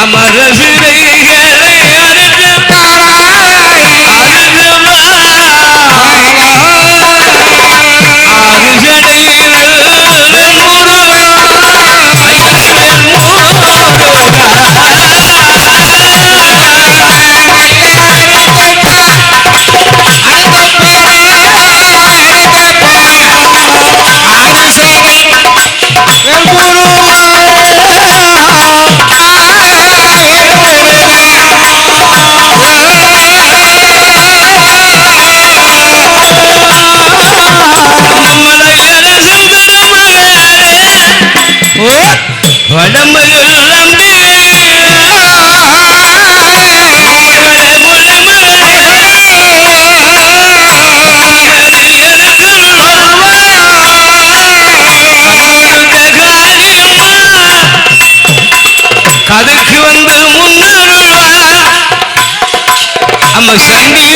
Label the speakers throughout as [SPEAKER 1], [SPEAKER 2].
[SPEAKER 1] அமர சிறைகளை கதற்கு வந்து முன்னருள்வார் அம்மா சங்கி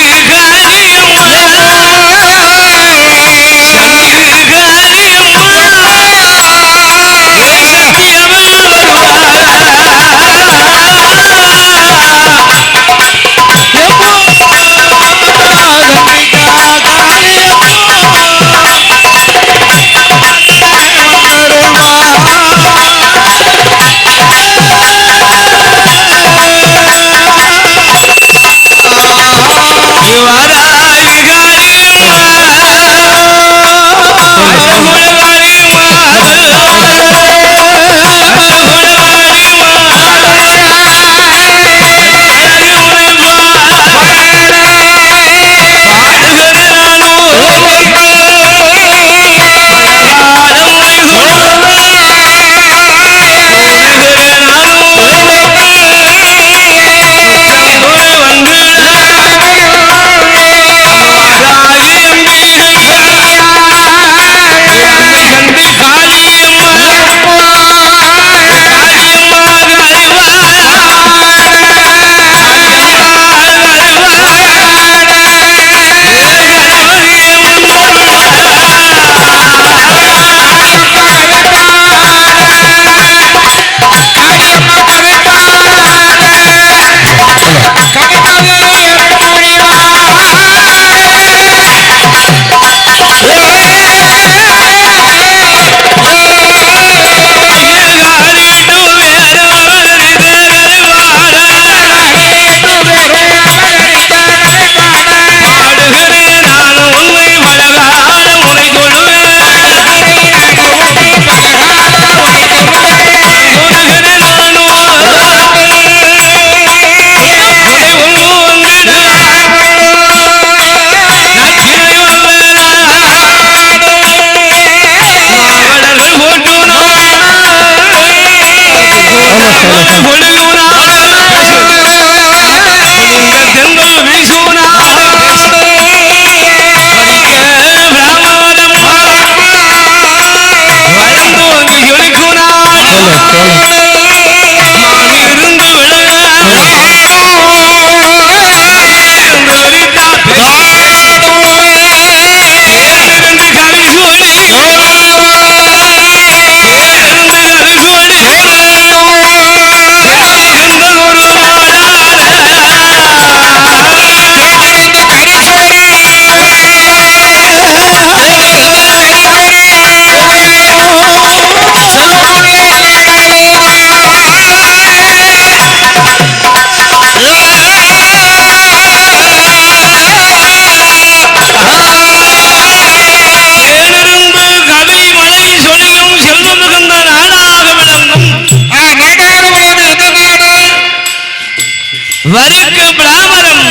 [SPEAKER 1] வருக்கு பிராமரம்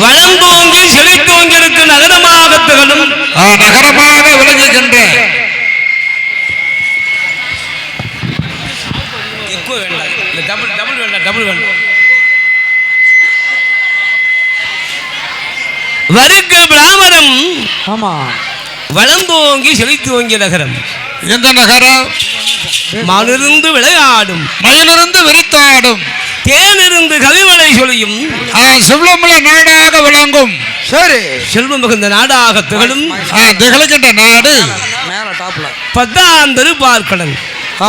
[SPEAKER 1] வளர்ந்தோங்கி செழித்தோங்கிற்கு நகரமாக திகழும்
[SPEAKER 2] நகரமாக விளங்குகின்ற
[SPEAKER 1] வருக்கு பிராமரம் வளர்ந்தோங்கி செழித்தோங்கிய நகரம்.
[SPEAKER 2] எந்த நகரம்?
[SPEAKER 1] மயிலிருந்து விளையாடும்
[SPEAKER 2] மயிலிருந்து விரித்தாடும்
[SPEAKER 1] தேனிருந்து கவிமலை சொலியும்
[SPEAKER 2] செல்வமுள்ள நாடாக விளங்கும். சரி,
[SPEAKER 1] செல்வம் மிகுந்த நாடாக திகழும்
[SPEAKER 2] திகழ்கின்ற நாடு
[SPEAKER 1] பத்தாந்தரு பார்க்கடல்.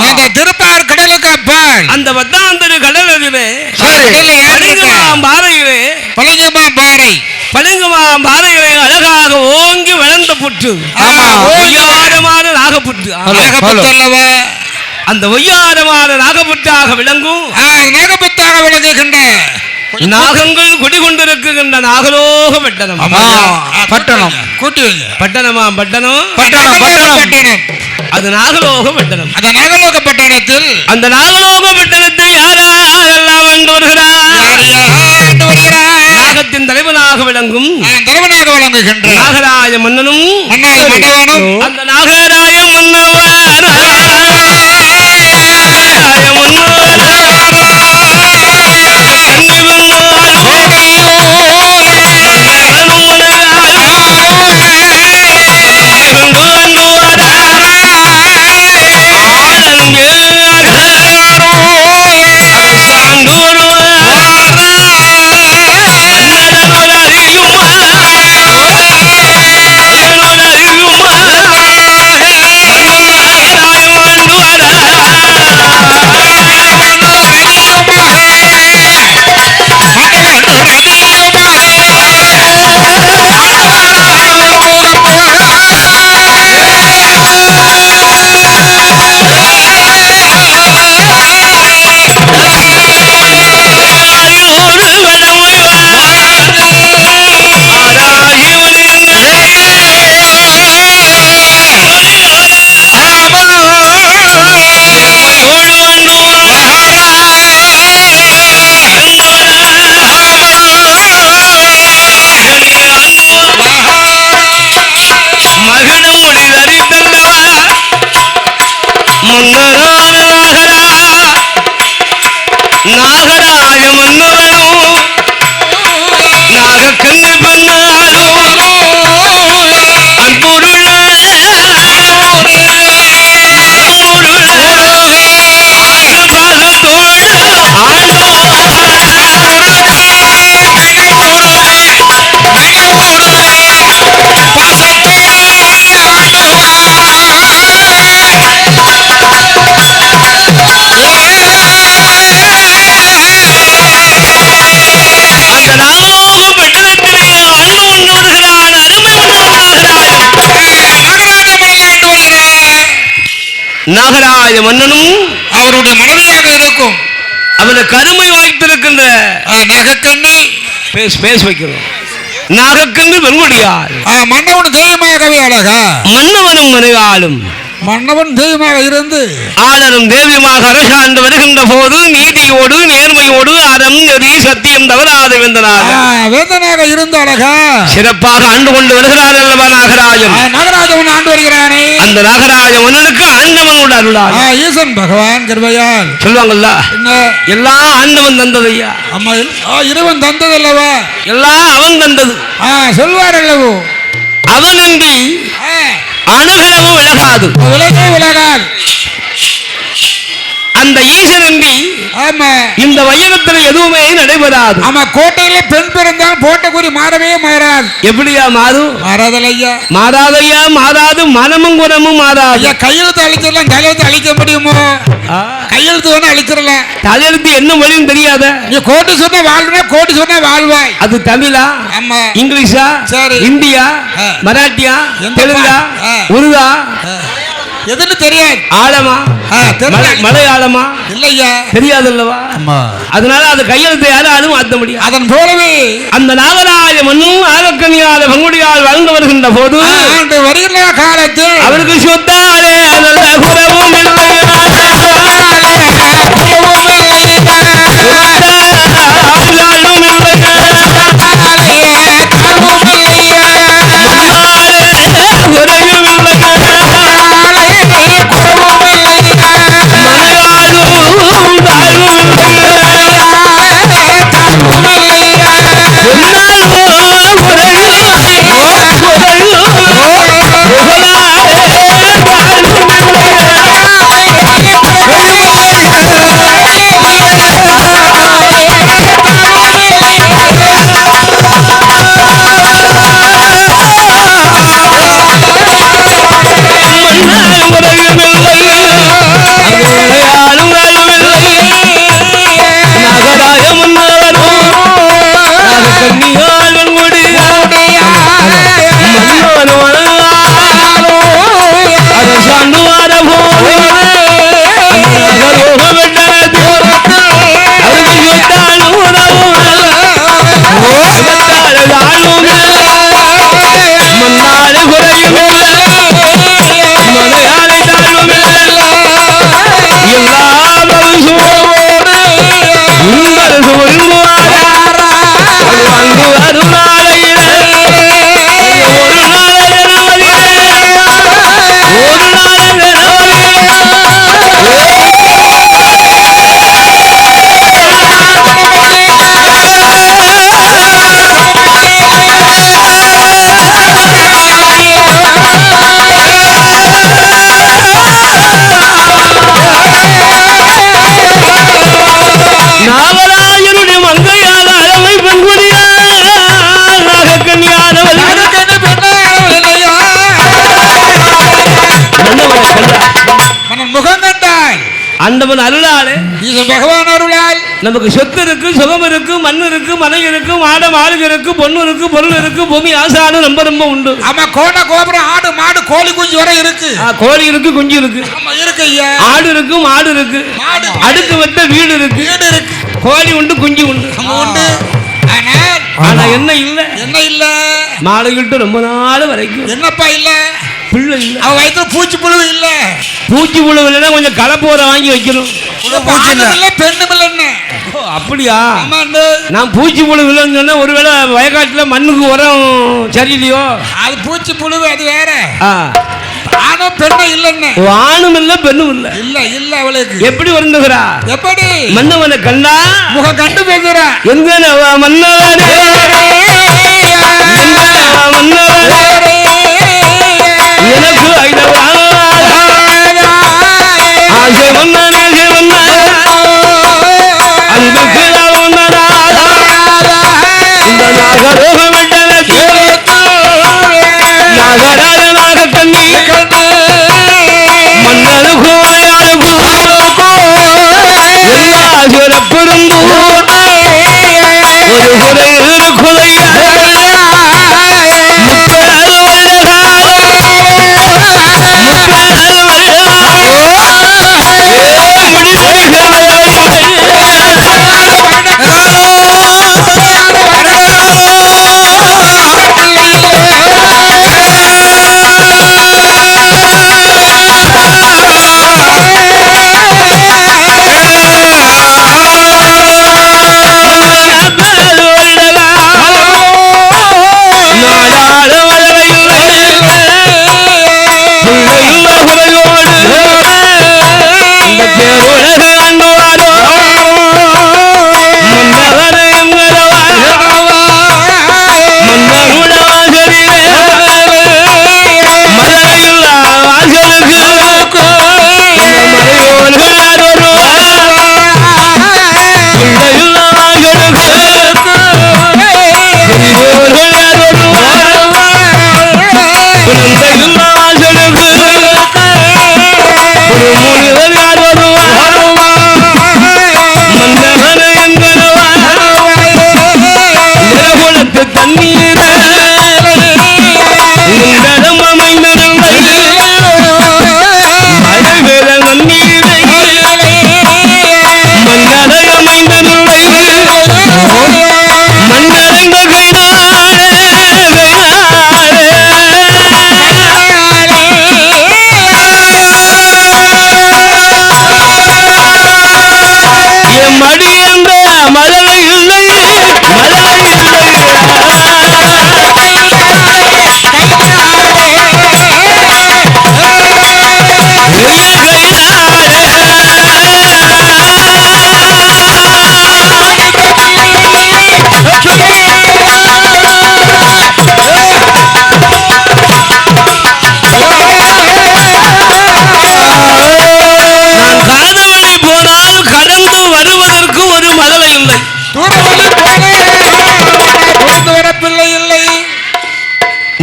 [SPEAKER 2] அந்த திருப்பார் கடலுக்கு அப்பால்
[SPEAKER 1] அந்த பத்தாந்தரு கடலிலே பாறையிலே பளிங்குமாம் பாறையிலே அழகாக ஓங்கி வளர்ந்த புற்று ஒய்யாரமான நாகப்புற்று. அந்த ஒய்யாரமான நாகப்புற்றாக விளங்கும்
[SPEAKER 2] நாகப்புற்றாக விளங்குகின்ற
[SPEAKER 1] நாகங்கள் குடிகொண்டிருக்கின்ற நாகலோக பட்டணம்.
[SPEAKER 2] பட்டணம்
[SPEAKER 1] பட்டணமாம் பட்டணம்
[SPEAKER 2] பட்டணம்
[SPEAKER 1] அது நாகலோக பட்டணம்.
[SPEAKER 2] அந்த நாகலோக பட்டணத்தில்
[SPEAKER 1] அந்த நாகலோக பட்டணத்தில் யாரெல்லாம் வந்து வருகிறார்? நாகத்தின் தலைவனாக விளங்கும் நாகராஜ மன்னனும் அந்த நாகராஜ மன்னவர் நாகராஜ மன்னவனும் நாகக்கண்ணு பண்ணாலும் அன்புருள் நாகராஜ மன்னனும்
[SPEAKER 2] அவருடைய மனைவியாக இருக்கும்
[SPEAKER 1] அவனுக்கு கருமை வைத்திருக்கின்ற
[SPEAKER 2] நாகக்கண்ணு
[SPEAKER 1] பேச வைக்கிறோம். நாகக்கண்ணு வெண்குடியார்
[SPEAKER 2] மன்னவன் தெய்வமாகவே அழகா
[SPEAKER 1] மன்னவனும் மனைவாளும்
[SPEAKER 2] மன்னவன் தெய்வமாக இருந்து
[SPEAKER 1] ஆளரும் தேவியமாக அரசாண்டு வருகின்ற போது நீதியோடு நேர்மையோடு அறம் நெறி சத்தியம் தவறாத
[SPEAKER 2] வேந்தனாக இருந்து அழகா
[SPEAKER 1] சிறப்பாக ஆண்டு கொண்டு வருகிறார் அல்லவா நாகராஜன்.
[SPEAKER 2] நாகராஜன் ஆண்டு வருகிறானே
[SPEAKER 1] அந்த நாகராஜ மன்னனுக்கு ஆண்டவன் அருளால்
[SPEAKER 2] ஈசன் பகவான் கிருபையால்
[SPEAKER 1] சொல்லுவாங்கல்ல எல்லாம் ஆண்டவன் தந்ததையா.
[SPEAKER 2] அம்மா இறைவன் தந்தது அல்லவா,
[SPEAKER 1] எல்லாம் அவன் தந்தது
[SPEAKER 2] சொல்வார் அல்லவோ.
[SPEAKER 1] அவனின்றி அணுகளவும் விலகாது
[SPEAKER 2] விலகாது.
[SPEAKER 1] அந்த ஈசனின்றி இந்த வையகத்தில் எதுவுமே நடைபெறாது.
[SPEAKER 2] ஆமா, கோட்டையில பெண் பிறந்தால் போட்ட குறி மாறவே மாறாது.
[SPEAKER 1] எப்படியா மாறும்?
[SPEAKER 2] மாறாதலையா,
[SPEAKER 1] மாறாதையா, மாறாது. மனமும் குணமும் மாறாது.
[SPEAKER 2] கையெழுத்து அழிச்சிடலாம், தலையெழுத்து அழிக்க முடியுமோ? கையெழுத்து வேணா அழிச்சிடலாம், தலையெழுத்து
[SPEAKER 1] என்ன வழியும் தெரியாத.
[SPEAKER 2] நீ கோட்டு சொன்ன வாழ்வா, கோட்டு சொன்ன வாழ்வாய்.
[SPEAKER 1] அது தமிழா, இங்கிலீஷா, இந்தியா, மராட்டியா, தெலுங்கா, உருதா,
[SPEAKER 2] எதுன்னு தெரியாது.
[SPEAKER 1] ஆழமா, மலையாளமா
[SPEAKER 2] இல்லையா,
[SPEAKER 1] தெரியாது அல்லவா. அதனால அது கையெழுத்து யாரும் மாற்ற முடியும்.
[SPEAKER 2] அதன் போலவே
[SPEAKER 1] அந்த நாகராஜ மன்னும் ஆகக்கனியால பங்குடியால் வாழ்ந்து வருகின்ற போது
[SPEAKER 2] வருகின்ற காலத்தில்
[SPEAKER 1] அவருக்கு சொத்தாலே நல்ல குறவும் இல்லை, ஆண்டவன் அருளாலே
[SPEAKER 2] இது பகவான் அருளால்
[SPEAKER 1] நமக்கு சொத்து இருக்கு, சுகம் இருக்கு, மண் இருக்கு, மனை இருக்கு, மாட மாடு இருக்கு, பொண்ணு இருக்கு, பொருள் இருக்கு, பூமி ஆசானம் ரொம்ப ரொம்ப உண்டு.
[SPEAKER 2] ஆமா, கோட்டை கோபுரம், ஆடு மாடு கோழி குஞ்சு வரை இருக்கு.
[SPEAKER 1] கோழி இருக்கு, குஞ்சு இருக்கு,
[SPEAKER 2] ஆமா இருக்கு ஐயா.
[SPEAKER 1] ஆடு இருக்கு, மாடு இருக்கு, அடுக்கு வெட்ட வீடு இருக்கு,
[SPEAKER 2] வீடு இருக்கு,
[SPEAKER 1] கோழி உண்டு, குஞ்சு உண்டு,
[SPEAKER 2] உண்டு.
[SPEAKER 1] ஆனா என்ன இல்ல,
[SPEAKER 2] என்ன இல்ல,
[SPEAKER 1] மாலைகிட்டு ரொம்ப நாள் வரைக்கும்
[SPEAKER 2] என்னப்பா இல்ல,
[SPEAKER 1] பிள்ளை இல்ல.
[SPEAKER 2] அவ வயித்துல பூச்சி புழு இல்ல.
[SPEAKER 1] பூச்சி புழு இல்லைன்னா கொஞ்சம் கலப்போரை வாங்கி வைக்கணும்.
[SPEAKER 2] பெண்ணும் இல்ல.
[SPEAKER 1] அப்படியா? நான் பூச்சி புழு இல்லைன்னு சொன்னா ஒருவேளை வயக்காட்டுல மண்ணுக்கு உரம் சரியில்லையோ? அது
[SPEAKER 2] பூச்சி புழு, அது வேற. ஆணும் பெண்ணும் இல்லன்னு.
[SPEAKER 1] ஆணும் இல்ல, பெண்ணும் இல்ல.
[SPEAKER 2] இல்ல இல்ல அவளுக்கு.
[SPEAKER 1] எப்படி வருந்துகிறா?
[SPEAKER 2] எப்படி?
[SPEAKER 1] மன்னவனை கண்டா
[SPEAKER 2] முக கண்டு பேசுறா.
[SPEAKER 1] எங்க மன்னவனே, மன்னவனே, எனக்கு ஐதவா ஆசை வந்தானே, அன்புக்கு இந்த நாகரோக விட்டனக்கு நாகராஜ நாகக்கண்ணி மன்னனு கோவையாளு எல்லா சிறப்பிருந்து ஒரு குறை இரு குறையா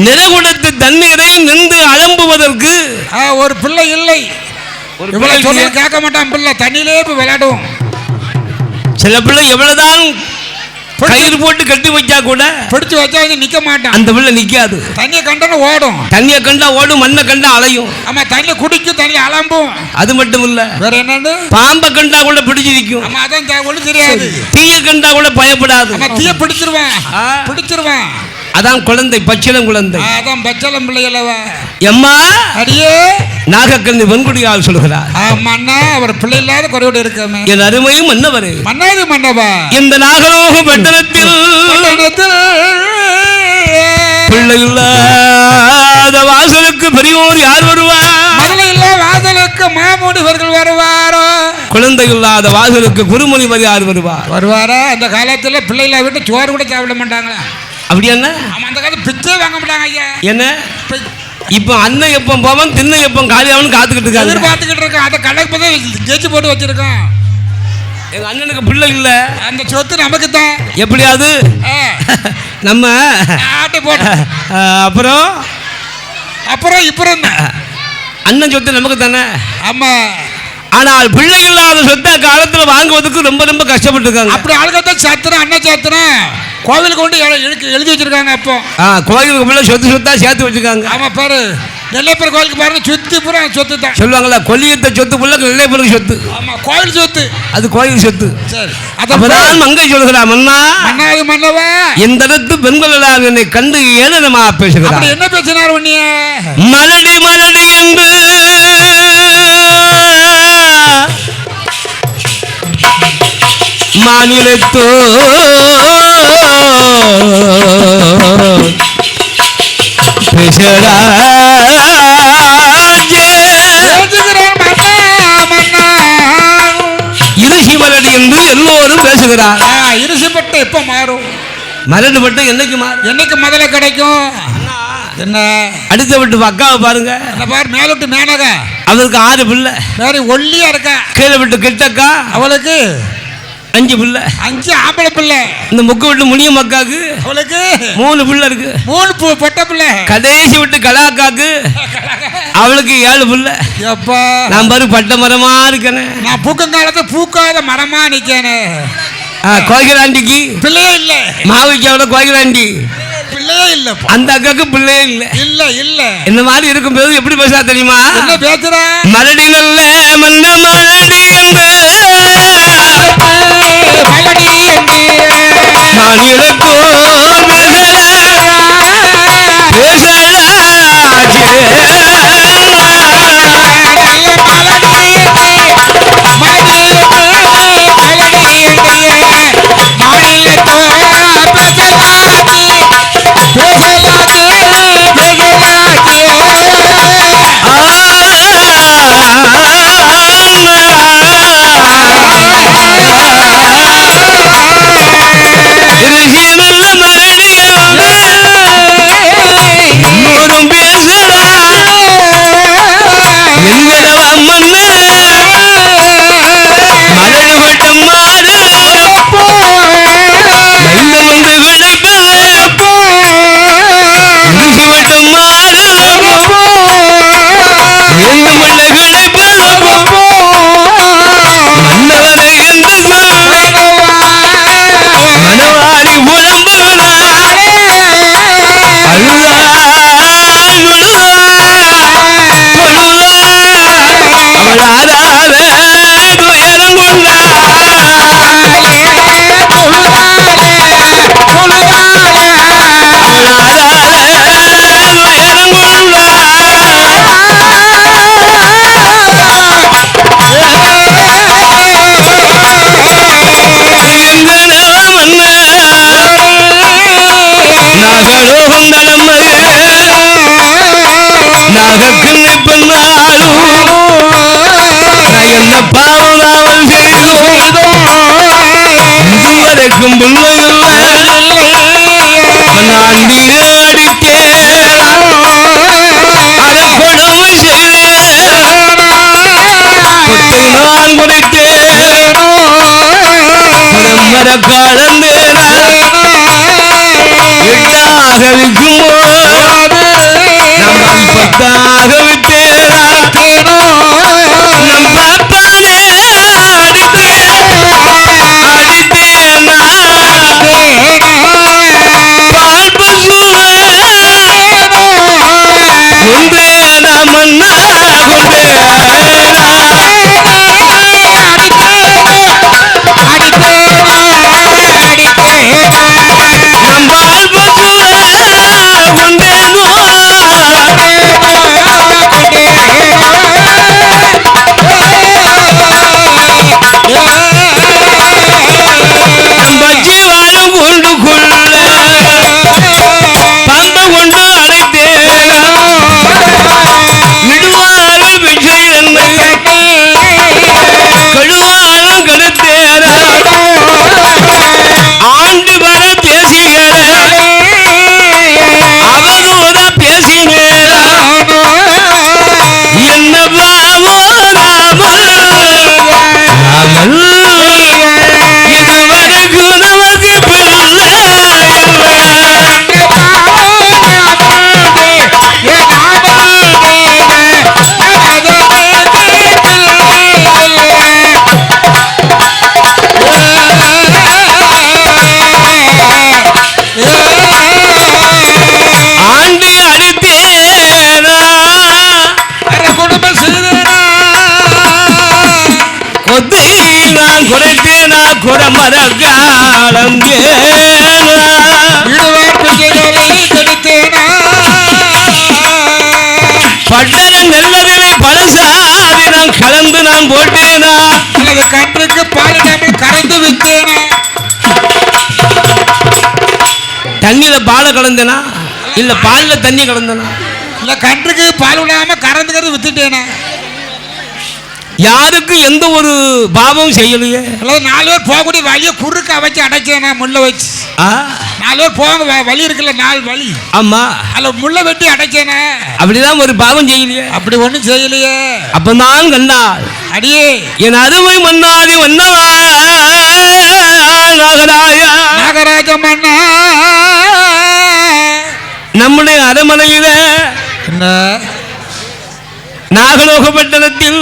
[SPEAKER 1] நிறகுடத்து தண்ணீரை நின்று அலம்புவதற்கு
[SPEAKER 2] ஒரு பிள்ளை இல்லை. கேட்க மாட்டான் பிள்ளை, தண்ணியிலே போய் விளையாடும்.
[SPEAKER 1] சில பிள்ளை எவ்வளவுதான் கயிறு போட்டு கட்டி வச்சா கூட
[SPEAKER 2] பிடிச்சு வச்சா நிக்க மாட்டான்.
[SPEAKER 1] அந்த பிள்ளை நிக்காது.
[SPEAKER 2] தண்ணியை கண்டா ஓடும்,
[SPEAKER 1] தண்ணியை கண்டா ஓடும், மண்ணை கண்டா அலையும்.
[SPEAKER 2] ஆமா, தண்ணி குடிக்கும், தண்ணி அலம்பும்.
[SPEAKER 1] அது மட்டும் இல்ல,
[SPEAKER 2] வேற என்னன்னு
[SPEAKER 1] பாம்பை கண்டா கூட பிடிச்சு நிற்கும்.
[SPEAKER 2] ஆமா, அதான் ஒண்ணு தெரியாது.
[SPEAKER 1] தீய கண்டா கூட பயப்படாது.
[SPEAKER 2] தீய பிடிச்சிருவான், பிடிச்சிருவான்.
[SPEAKER 1] அதான் குழந்தை, பச்சிளம் குழந்தை.
[SPEAKER 2] அதான் பச்சளம் பிள்ளைகளவா.
[SPEAKER 1] எம்மா
[SPEAKER 2] அடியே
[SPEAKER 1] நாகக்கண்ணி வெண்குடியால் சொல்கிறார்.
[SPEAKER 2] மன்னா, அவர் பிள்ளை இல்லாத குறையோடு இருக்காம
[SPEAKER 1] என் அருமையும் மன்னவரே,
[SPEAKER 2] மன்னாது மன்னவா,
[SPEAKER 1] இந்த நாகலோக பட்டணத்தில் பிள்ளை இல்லாத வாசலுக்கு பெரியோர் யார் வருவார்?
[SPEAKER 2] மதுளை இல்ல வாசலுக்கு மாமுனிவர்கள் வருவாரோ.
[SPEAKER 1] குழந்தை இல்லாத வாசலுக்கு குருமுனிவர் யார் வருவார்?
[SPEAKER 2] வருவாரா? அந்த காலத்துல பிள்ளை இல்லாத வீட்டு சோறு கூட சாப்பிட மாட்டாங்களா?
[SPEAKER 1] அப்படி என்ன?
[SPEAKER 2] அந்த காலத்துல பிச்சை வாங்க மாட்டாங்க ஐயா.
[SPEAKER 1] என்ன இப்ப அண்ணன் எப்ப போவன், தின்ன எப்ப காலியாவன்னு காத்துக்கிட்டு இருக்காங்க.
[SPEAKER 2] எதிர்பார்த்துக்கிட்டு இருக்கேன். அதை கணக்கு போய் ஜெயிச்சு போட்டு வச்சிருக்கோம்.
[SPEAKER 1] எங்க அண்ணனுக்கு பிள்ளை இல்ல,
[SPEAKER 2] அந்த சொத்து நமக்கு தான்.
[SPEAKER 1] எப்படியாவது நம்ம
[SPEAKER 2] ஆட்டை போட்டு
[SPEAKER 1] அப்புறம்
[SPEAKER 2] அப்புறம் இப்போ அண்ணன்
[SPEAKER 1] சொத்து நமக்கு தானே.
[SPEAKER 2] ஆமா,
[SPEAKER 1] ஆனால் பிள்ளை இல்லாத சொத்தை காலத்துல வாங்குவதற்கு ரொம்ப ரொம்ப கஷ்டப்பட்டு இருக்காங்க.
[SPEAKER 2] அப்படி ஆளுகத்தான் சேர்த்துறேன் அண்ணன் சேர்த்துறேன் கோவிலுக்கு கொண்டு எழுதி வச்சிருக்காங்க. அப்போ
[SPEAKER 1] கோவிலுக்கு பிள்ளை சொத்தா சேர்த்து வச்சிருக்காங்க.
[SPEAKER 2] ஆமா பாரு நெல்லைப்பர் கோவிலுக்கு பாருங்க சுத்தி பூரா சொத்து தான்
[SPEAKER 1] சொல்லுவாங்களா, கொல்லியத்தை சொத்து புள்ள நெல்லைப்பருக்கு சொத்து.
[SPEAKER 2] ஆமா கோவில் சொத்து,
[SPEAKER 1] அது கோயில் சொத்து.
[SPEAKER 2] சரி
[SPEAKER 1] அப்பதான் மங்கை சொல்கிறா, மன்னா
[SPEAKER 2] மன்னாது மன்னவா
[SPEAKER 1] எந்த இடத்து பெண்கள் எல்லாம் என்னை கண்டு ஏளனமா பேசுகிறார்.
[SPEAKER 2] என்ன பேசினார் உன்னைய?
[SPEAKER 1] மலடி மலடி என்று மாநிலத்தோ பேசடா இருசி மலடி என்று எல்லோரும் பேசுகிறார்.
[SPEAKER 2] இருசிப்பட்டு எப்ப மாறும்?
[SPEAKER 1] மலடு பட்டு என்னைக்கு மாறும்?
[SPEAKER 2] என்னைக்கு முதல்ல கிடைக்கும்? என்ன
[SPEAKER 1] அடுத்த விட்டு அக்காவை பாருங்க,
[SPEAKER 2] பாரு மேல விட்டு மேனகா
[SPEAKER 1] அவருக்கு 6 பிள்ளை.
[SPEAKER 2] வேற ஒல்லியா இருக்கா.
[SPEAKER 1] கீழே விட்டு கிட்டக்கா
[SPEAKER 2] அவளுக்கு
[SPEAKER 1] 5 பிள்ளை.
[SPEAKER 2] 5 ஆம்பளை பிள்ளை. இந்த
[SPEAKER 1] முக்கு விட்டு முனிய மக்காக்கு
[SPEAKER 2] அவளுக்கு
[SPEAKER 1] 3 பிள்ளை இருக்கு.
[SPEAKER 2] 3 பொட்ட பிள்ளை. கடைசி
[SPEAKER 1] விட்டு கலாக்காக்கு அவளுக்கு 7 பிள்ளை.
[SPEAKER 2] எப்பா
[SPEAKER 1] நான் பாரு பட்ட மரமா இருக்கேன்.
[SPEAKER 2] நான் பூக்கும் காலத்தை பூக்காத மரமா நிக்கேனே.
[SPEAKER 1] கோகிலாண்டிக்கு
[SPEAKER 2] பிள்ளையே இல்ல.
[SPEAKER 1] மாவிக்காவோட கோகிலாண்டி
[SPEAKER 2] பிள்ளையே இல்ல.
[SPEAKER 1] அந்த அக்காக்கு பிள்ளையே இல்ல.
[SPEAKER 2] இல்ல இல்ல.
[SPEAKER 1] இந்த மாதிரி இருக்கும் போது எப்படி பேசா தெரியுமா?
[SPEAKER 2] என்ன பேசுறா?
[SPEAKER 1] மலடி நல்ல மன்ன மலடி என்று மாநிலத்தோ என்ன பாவம் செய்தோ இதுவரைக்கும் நான் அடித்தேன் அறக்கொடுமை செய்தேன் நான் குறைத்தேன் மர காலந்தேனா எட்டாக விற்குமோ நம்ம 10ஆக விட்டேனா நம் பாப்பானே அடித்தேனா பால் பசுவே கொண்டேனா மன்னா கொண்டேனா நம் பால் பசுவே கொண்டேனோ வரக்காலம் பட்டன நெல்லதிலே பழசாதி நான் கலந்து நான் போட்டேனா
[SPEAKER 2] கன்றுக்கு பாலிடாமல் கறந்து விட்டேனா
[SPEAKER 1] தண்ணியில பாலை கலந்தனா இல்ல பால்ல தண்ணி கலந்தனா
[SPEAKER 2] இல்ல கன்றுக்கு பால் விடாம கறந்துக்கிறது வித்துட்டேனா
[SPEAKER 1] யாருக்கு எந்த ஒரு பாவமும் செய்யலையே.
[SPEAKER 2] 4 பேர் போகக்கூடிய வழியை குறுக்க வச்சு அடைச்சேனா முள்ள வச்சு 4 பேர் போக வழி இருக்குல்ல 4 வழி
[SPEAKER 1] ஆமா
[SPEAKER 2] அதுல முள்ள வெட்டி அடைச்சேனா
[SPEAKER 1] அப்படிதான் ஒரு பாவம் செய்யலையே.
[SPEAKER 2] அப்படி ஒண்ணும் செய்யலையே.
[SPEAKER 1] அப்பதான் கண்டாள்
[SPEAKER 2] அடியே
[SPEAKER 1] என் அருமை மன்னாதி வண்ணவா நாகராஜா
[SPEAKER 2] நாகராஜ மன்னா
[SPEAKER 1] நம்முடைய அரமனையில
[SPEAKER 2] என்ன
[SPEAKER 1] நாகலோகப்பட்டணத்தில்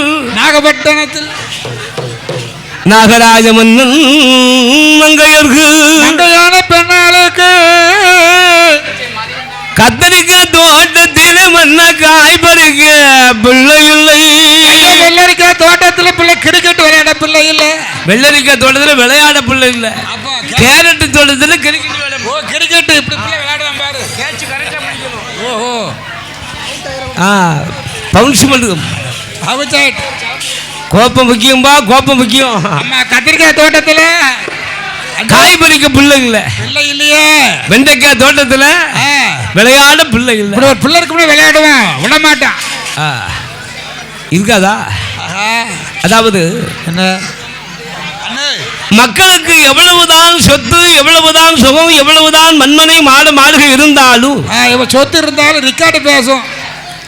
[SPEAKER 1] நாகராஜ மன்னன் மங்கையான
[SPEAKER 2] பெண்ணாளுக்கு
[SPEAKER 1] கத்தரிக்காய் தோட்டத்தில் மண்ண காய் பறிக்க பிள்ளை இல்லை.
[SPEAKER 2] வெள்ளரிக்காய் தோட்டத்தில் பிள்ளை கிரிக்கெட் விளையாட பிள்ளை இல்ல.
[SPEAKER 1] வெள்ளரிக்காய் தோட்டத்தில் விளையாட பிள்ளை இல்ல. கேரட் தோட்டத்தில் கிரிக்கெட்
[SPEAKER 2] கிரிக்கெட் இப்படி பிள்ளை விளையாடுவான் பாரு. கேட்ச் கரெக்டா பிடிக்கணும். ஓஹோ
[SPEAKER 1] பவுன்ஸ் பண்ணும் கோப்பம் முக்கியம்பா கோப்பம் முக்கியம்.
[SPEAKER 2] கத்திரிக்காய் தோட்டத்துல
[SPEAKER 1] காய் பறிக்க பிள்ளை இல்ல.
[SPEAKER 2] பிள்ளை இல்லையே.
[SPEAKER 1] வெண்டைக்காய் தோட்டத்துல விளையாட பிள்ளை இல்ல.
[SPEAKER 2] ஒரு பிள்ளை இருக்கு விளையாடுவான் விட மாட்டான்
[SPEAKER 1] இருக்காதா. அதாவது என்ன மக்களுக்கு எவ்வளவுதான் சொத்து எவ்வளவுதான் சுகம் எவ்வளவுதான் மண்மனை மாடுகை இருந்தாலும்
[SPEAKER 2] சொத்து இருந்தாலும் ரிக்கார்டு பேசும்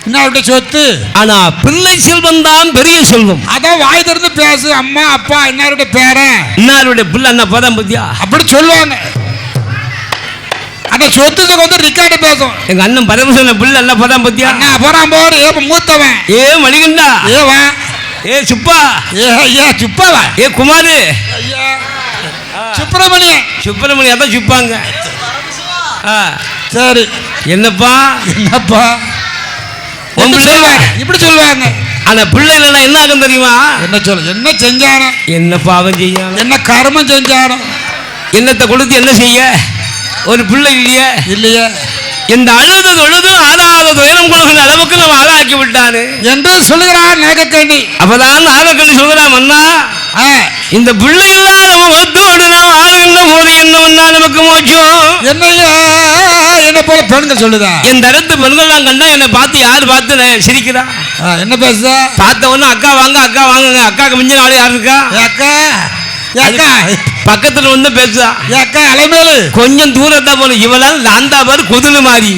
[SPEAKER 2] இன்னொருடைய சொத்து. ஆனா
[SPEAKER 1] பிள்ளை செல்வம் தான் பெரிய செல்வம்.
[SPEAKER 2] அதான் வாய் திறந்து பேசு அம்மா அப்பா இன்னாருடைய பேரன்
[SPEAKER 1] இன்னாருடைய பிள்ளை என்ன பதம் பத்தியா
[SPEAKER 2] அப்படி சொல்லுவாங்க. அந்த சொத்துக்கு வந்து ரிக்கார்டு பேசும்.
[SPEAKER 1] எங்க அண்ணன் பரமசன பிள்ளை என்ன பதம் பத்தியா
[SPEAKER 2] போறான் போற ஏ மூத்தவன்
[SPEAKER 1] ஏ மணிகண்டா
[SPEAKER 2] ஏவா
[SPEAKER 1] ஏ சுப்பா
[SPEAKER 2] ஐயா சுப்பாவா
[SPEAKER 1] ஏ குமாரு
[SPEAKER 2] ஐயா சுப்பிரமணியன்
[SPEAKER 1] அதான் சுப்பாங்க.
[SPEAKER 2] சரி
[SPEAKER 1] என்னப்பா
[SPEAKER 2] இப்படி சொல்லுவாங்க.
[SPEAKER 1] ஆனா பிள்ளை இல்லைன்னா என்ன ஆகும் தெரியுமா.
[SPEAKER 2] என்ன செஞ்சானோ
[SPEAKER 1] என்ன பாவம் செய்யணும்
[SPEAKER 2] என்ன கர்மம் செஞ்சானோ
[SPEAKER 1] என்னத்தை கொடுத்து என்ன செய்ய ஒரு பிள்ளை இல்லையே இந்த அழுது ஆறாத துயரம் கொடுக்கிற அளவுக்கு நம்ம ஆளாக்கி விட்டாரு
[SPEAKER 2] என்று சொல்லுகிறார் நாகக்கண்ணி.
[SPEAKER 1] அப்பதான் நாகக்கண்ணி சொல்கிறான் அண்ணா இந்த பிள்ளை இல்லாத முகத்தோடு நாம் ஆளுகின்ற போது என்ன நமக்கு மோச்சம்.
[SPEAKER 2] என்ன போல பெண்கள் சொல்லுதா
[SPEAKER 1] என் தரத்து பெண்கள் கண்டா என்னை பார்த்து யாரு பார்த்து சிரிக்கிறா
[SPEAKER 2] என்ன பேச
[SPEAKER 1] பார்த்த உடனே அக்கா வாங்குங்க அக்காக்கு மிஞ்சின ஆளு யாரு இருக்கா
[SPEAKER 2] அக்கா
[SPEAKER 1] பக்கத்துல வந்து பேசுதா
[SPEAKER 2] அக்கா அலைமேலு
[SPEAKER 1] கொஞ்சம் தூரத்தா போன இவளால் நான்தா பாரு கொதுலு மாதிரி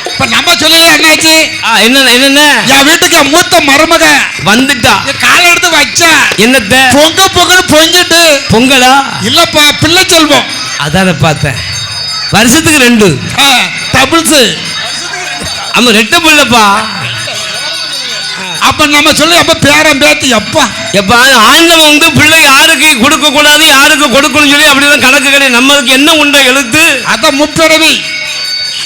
[SPEAKER 2] இப்ப நம்ம சொல்லல என்னாச்சு
[SPEAKER 1] என்ன
[SPEAKER 2] என் வீட்டுக்கு மூத்த மருமக
[SPEAKER 1] வந்துட்டா
[SPEAKER 2] காலை எடுத்து வச்சா
[SPEAKER 1] என்னத்த
[SPEAKER 2] பொங்கிட்டு
[SPEAKER 1] பொங்கலா
[SPEAKER 2] இல்லப்பா பிள்ளை செல்வம்
[SPEAKER 1] அதான பார்த்தேன் வருஷத்துக்கு 2
[SPEAKER 2] டபுள்ஸ்
[SPEAKER 1] ஆமா 2 பிள்ளைப்பா.
[SPEAKER 2] அப்ப நம்ம சொல்லி அப்ப பேரம் பேத்தி எப்பா
[SPEAKER 1] ஆண்டவன் வந்து பிள்ளை யாருக்கு கொடுக்க கூடாது யாருக்கு கொடுக்கணும் சொல்லி அப்படிதான் கணக்கு கிடையாது. நம்மளுக்கு என்ன உண்ட எழுத்து
[SPEAKER 2] அதான் முப்பிறவி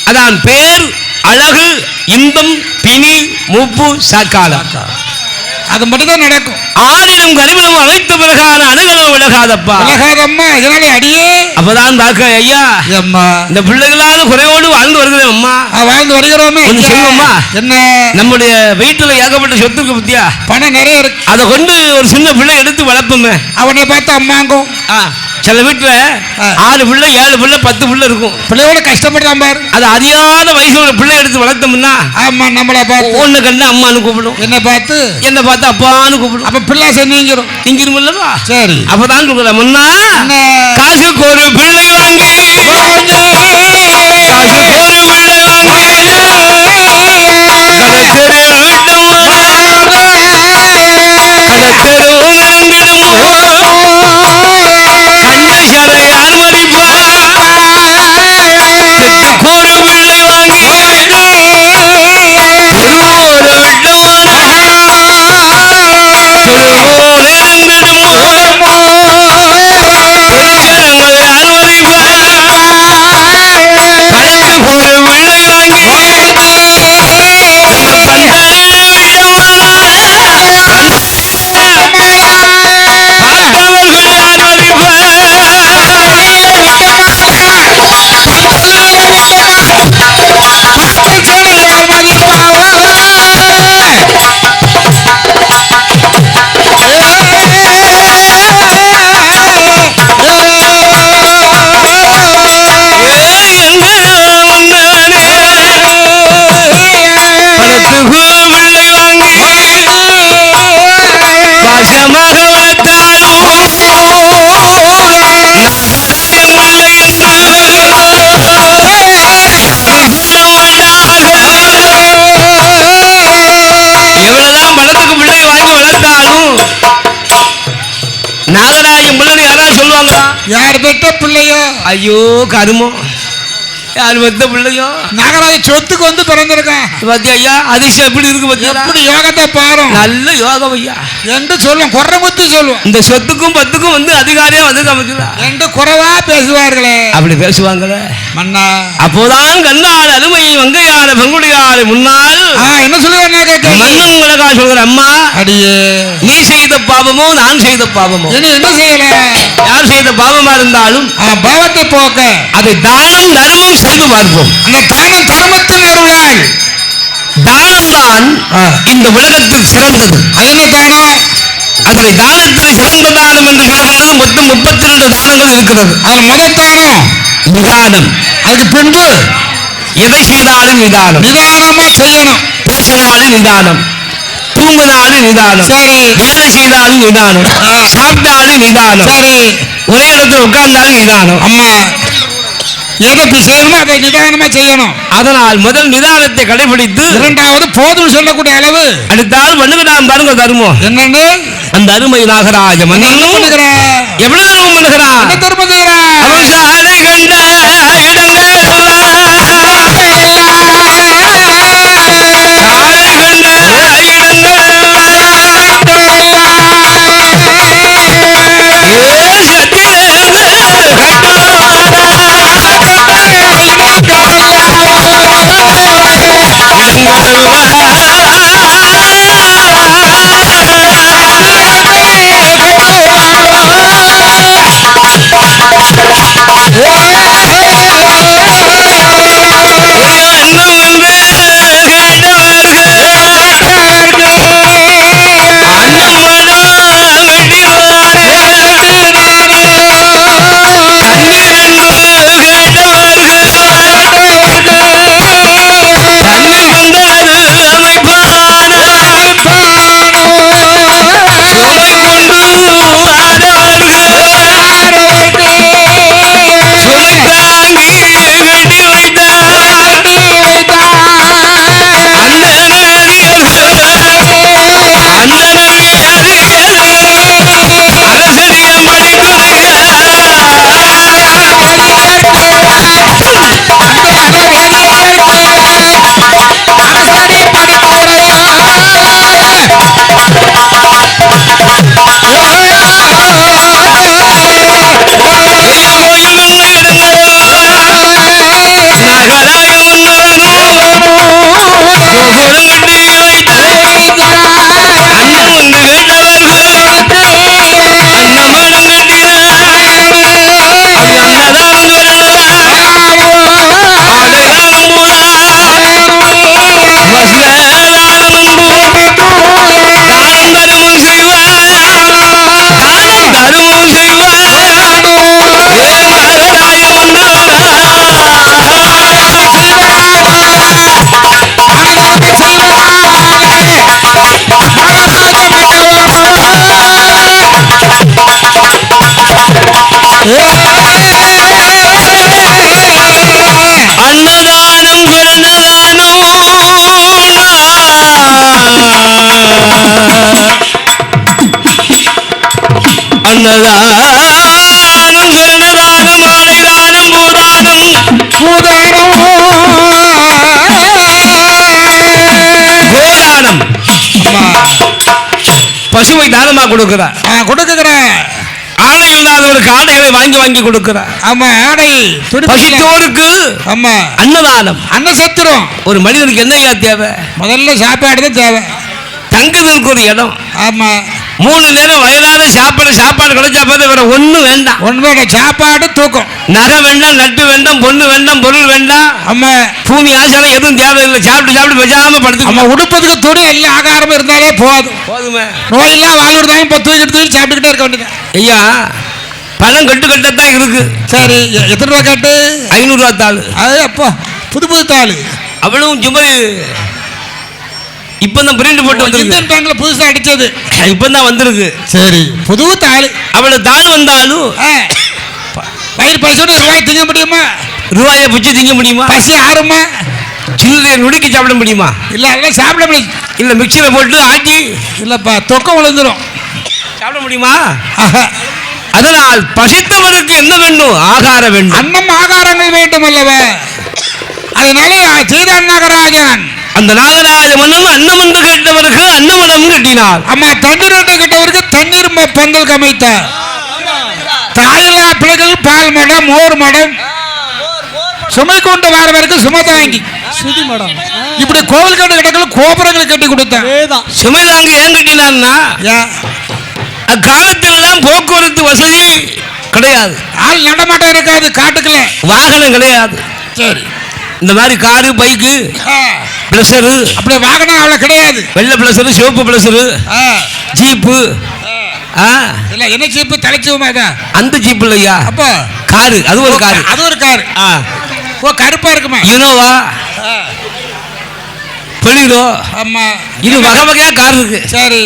[SPEAKER 1] அதான் பேர் அழகு இன்பம் பிணி மூப்பு சாக்காலம்
[SPEAKER 2] அது மட்டும்தான் நடக்கும்.
[SPEAKER 1] ஆறிலும் கருவிலும் அழைத்த பிறகான அணுகளும் விலகாதப்பா
[SPEAKER 2] விலகாதம்மா இதனாலே அடியே
[SPEAKER 1] அப்பதான் பார்க்க ஐயா
[SPEAKER 2] அம்மா இந்த
[SPEAKER 1] பிள்ளைகளால குறைவோடு வாழ்ந்து வருகிறேன் அம்மா
[SPEAKER 2] வாழ்ந்து வருகிறோமே
[SPEAKER 1] சொல்லுவோம்மா
[SPEAKER 2] என்ன
[SPEAKER 1] நம்முடைய வீட்டுல ஏகப்பட்ட சொத்துக்கு பத்தியா
[SPEAKER 2] பணம் நிறைய இருக்கு.
[SPEAKER 1] அதை கொண்டு ஒரு சின்ன பிள்ளை எடுத்து வளர்ப்போமே
[SPEAKER 2] அவனை பார்த்து அம்மாங்கும்.
[SPEAKER 1] சில வீட்டுல 6 பிள்ளை 7 பிள்ளை 10 பிள்ளை இருக்கும்.
[SPEAKER 2] பிள்ளையோட கஷ்டப்படுறான் பாரு.
[SPEAKER 1] அது அறியாத வயசுல பிள்ளை எடுத்து வளர்த்தோம்னா
[SPEAKER 2] ஆமா நம்மளை பார்த்து
[SPEAKER 1] ஒண்ணு கண்ணு அம்மானு கூப்பிடும்
[SPEAKER 2] என்ன பார்த்து
[SPEAKER 1] அப்பான்னு கூப்பிடும்.
[SPEAKER 2] அப்ப பிள்ளை நீங்கிரும்
[SPEAKER 1] இல்லவா
[SPEAKER 2] சரி
[SPEAKER 1] அப்பதான் கொடுக்குறேன் முன்னா காசுக்கு ஒரு பிள்ளை வாங்கி காசுக்கு ஒரு பிள்ளை
[SPEAKER 2] பிள்ளையோ?
[SPEAKER 1] ஐயோ கருமம், யார் பெத்த பிள்ளையோ?
[SPEAKER 2] நாகராஜ சொத்துக்கு வந்து பிறந்திருக்கான்.
[SPEAKER 1] பாத்தியா ஐயா, அதிர்ஷ்டம் எப்படி இருக்கு பாத்தியா?
[SPEAKER 2] எப்படி யோகத்தை பாரு.
[SPEAKER 1] நல்ல யோகம் ஐயா
[SPEAKER 2] என்று சொல்லுவோம், குறைமுத்து சொல்லுவோம்.
[SPEAKER 1] இந்த சொத்துக்கும் பத்துக்கும் வந்து அதிகாரியா வந்து
[SPEAKER 2] என்று குறைவா பேசுவார்களே,
[SPEAKER 1] அப்படி பேசுவாங்களே
[SPEAKER 2] மன்னா.
[SPEAKER 1] அப்போதான் கண்ணால் அருமை வங்கையால பங்குடியால முன்னால்
[SPEAKER 2] என்ன சொல்லுவேன் கேட்க
[SPEAKER 1] மன்னன் உலகா சொல்கிற அம்மா,
[SPEAKER 2] அடியே
[SPEAKER 1] நீ செய்த பாவமோ நான் செய்த பாவமோ,
[SPEAKER 2] என்ன செய்யல,
[SPEAKER 1] யார் செய்த பாவமா இருந்தாலும்
[SPEAKER 2] பாவத்தை போக்க
[SPEAKER 1] அதை தானம் தர்மம் செய்து பார்ப்போம்.
[SPEAKER 2] அந்த தானம் தர்மத்தில் அருளாய்.
[SPEAKER 1] தானம் தான் இந்த உலகத்தில் சிறந்தது.
[SPEAKER 2] அது என்ன தானம்?
[SPEAKER 1] அதில் தானத்தில் சிறந்த தானம் என்று சொல்லும்போது மொத்தம் 32 தானங்கள் இருக்கிறது.
[SPEAKER 2] அதில் முதல் தானம்
[SPEAKER 1] நிதானம்.
[SPEAKER 2] அதுக்கு பின்பு
[SPEAKER 1] எதை செய்தாலும் நிதானம்,
[SPEAKER 2] நிதானமா செய்யணும்.
[SPEAKER 1] பேசினாலும் நிதானம், தூங்கினாலும் நிதானம்,
[SPEAKER 2] சரி,
[SPEAKER 1] வேலை செய்தாலும் நிதானம், சாப்பிட்டாலும் நிதானம்,
[SPEAKER 2] சரி,
[SPEAKER 1] ஒரே இடத்துல உட்கார்ந்தாலும் நிதானம்.
[SPEAKER 2] அம்மா எதை செய்யணுமோ அதை நிதானமா செய்யணும்.
[SPEAKER 1] அதனால் முதல் நிதானத்தை கடைபிடித்து,
[SPEAKER 2] இரண்டாவது போதும் சொல்லக்கூடிய அளவு.
[SPEAKER 1] அடுத்தால் பண்ணுகிறான் பாருங்க தர்மம்.
[SPEAKER 2] என்னன்னு?
[SPEAKER 1] அந்த அருமை நாகராஜ மன்னன் எவ்வளவு தர்மம் பண்ணுகிறான்?
[SPEAKER 2] தர்மம் செய்யறான்.
[SPEAKER 1] அவன் சாலை கண்ட இடங்கள் அன்னதானம் கொண்டதானோ அன்னதானம் கொண்டதானம் ஆலைதானம் பூதானம் கோதானம். பசுவை தானமா கொடுக்கிறார். ஆடை இல்லாதவருக்கு ஆடைகளை வாங்கி வாங்கி கொடுக்கிறார்.
[SPEAKER 2] ஆமா, ஆடை
[SPEAKER 1] பசித்தோருக்கு
[SPEAKER 2] ஆமா
[SPEAKER 1] அன்னதானம்.
[SPEAKER 2] அன்ன சத்திரம்.
[SPEAKER 1] ஒரு மனிதனுக்கு என்ன தேவை?
[SPEAKER 2] முதல்ல சாப்பாடு தான் தேவை.
[SPEAKER 1] தங்குதலுக்கு ஒரு இடம்.
[SPEAKER 2] ஆமா,
[SPEAKER 1] 3 நேரம் வயலாத சாப்பாடு கிடைச்சா பார்த்து வேற ஒண்ணும் வேண்டாம்.
[SPEAKER 2] சாப்பாடு தூக்கம்.
[SPEAKER 1] நகை வேண்டாம், நட்டு வேண்டாம், பொண்ணு வேண்டாம், பொருள் வேண்டாம்.
[SPEAKER 2] ஆமா,
[SPEAKER 1] பூமி ஆசாரம் எதுவும் தேவையில்லை. சாப்பிட்டு பேசாம படுத்து.
[SPEAKER 2] நம்ம உடுப்பதுக்கு துணி எல்லாம் ஆகாரமும் இருந்தாலே
[SPEAKER 1] போதுமே.
[SPEAKER 2] நோயெல்லாம் வாழ்வுறதாங்க இப்போ தூக்கிட்டு சாப்பிட்டுக்கிட்டே இருக்க வேண்டியது.
[SPEAKER 1] ஐயா, பணம் கட்டத்தான் இருக்கு.
[SPEAKER 2] சரி, எத்தனை ரூபா கட்டு?
[SPEAKER 1] 500 ரூபா தாள்.
[SPEAKER 2] அது அப்போ புது தாள்.
[SPEAKER 1] அவ்வளவும் சும்மா இப்பதான் பிரிண்ட் போட்டு வந்து
[SPEAKER 2] இந்தியன் பேங்க்ல புதுசா அடிச்சது.
[SPEAKER 1] இப்பதான் வந்திருக்கு.
[SPEAKER 2] சரி, புது தாள்.
[SPEAKER 1] அவ்வளவு தாள் வந்தாலும்
[SPEAKER 2] வயிறு பசியோட ரூபாய் திங்க முடியுமா?
[SPEAKER 1] ரூபாயை பிச்சு திங்க முடியுமா?
[SPEAKER 2] பசி ஆறுமா?
[SPEAKER 1] சில்லறை நுடுக்கி சாப்பிட முடியுமா?
[SPEAKER 2] இல்ல, அதெல்லாம் சாப்பிட முடியும்.
[SPEAKER 1] இல்ல மிக்சியில போட்டு ஆட்டி
[SPEAKER 2] இல்லப்பா தொக்கம் விழுந்துரும்.
[SPEAKER 1] சாப்பிட முடியுமா? அதனால் பசித்தவருக்கு என்ன வேண்டும்? ஆகாரம் வேண்டும்.
[SPEAKER 2] அன்னம் ஆகாரங்கள் வேண்டும் அல்லவா? அதனால செய்த நாகராஜன்
[SPEAKER 1] அந்த நாகராஜ மன்னன் அன்னம் என்று கேட்டவருக்கு அன்னமடம் கட்டினார்.
[SPEAKER 2] அம்மா தண்ணீர் என்று கேட்டவருக்கு தண்ணீர் பந்தல் அமைத்தார். தாயில்லா பிள்ளைகள் பால் மடம், மோர் மடம், சுமை கொண்டு வரவருக்கு சுமை தாங்கி
[SPEAKER 3] சுதி மடம்,
[SPEAKER 2] இப்படி கோவில் கட்டு கிடக்கல கோபுரங்கள் கட்டி கொடுத்தார்.
[SPEAKER 1] சுமை தாங்கி ஏன் கட்டினார்னா, அக்காலத்தில் தான் போக்குவரத்து வசதி கிடையாது,
[SPEAKER 2] ஆள் நடமாட்டம் இருக்காது, காட்டுக்கல
[SPEAKER 1] வாகனம் கிடையாது.
[SPEAKER 2] சரி,
[SPEAKER 1] இந்த மாதிரி காரு, பைக்கு, பிளஸரு,
[SPEAKER 2] அப்படி வாகனம் அவ்வளவு கிடையாது.
[SPEAKER 1] வெள்ளை பிளஸரு, சிவப்பு பிளஸரு, ஜீப்பு,
[SPEAKER 2] இல்ல என்ன ஜீப்பு? தலைச்சுவமா
[SPEAKER 1] அந்த ஜீப் இல்லையா?
[SPEAKER 2] அப்போ
[SPEAKER 1] காரு, அது ஒரு காரு,
[SPEAKER 2] அது ஒரு காரு. ஓ, கருப்பா இருக்குமா?
[SPEAKER 1] இனோவா, பொலிரோ,
[SPEAKER 2] ஆமா,
[SPEAKER 1] இது வகை வகையா கார் இருக்கு.
[SPEAKER 2] சரி,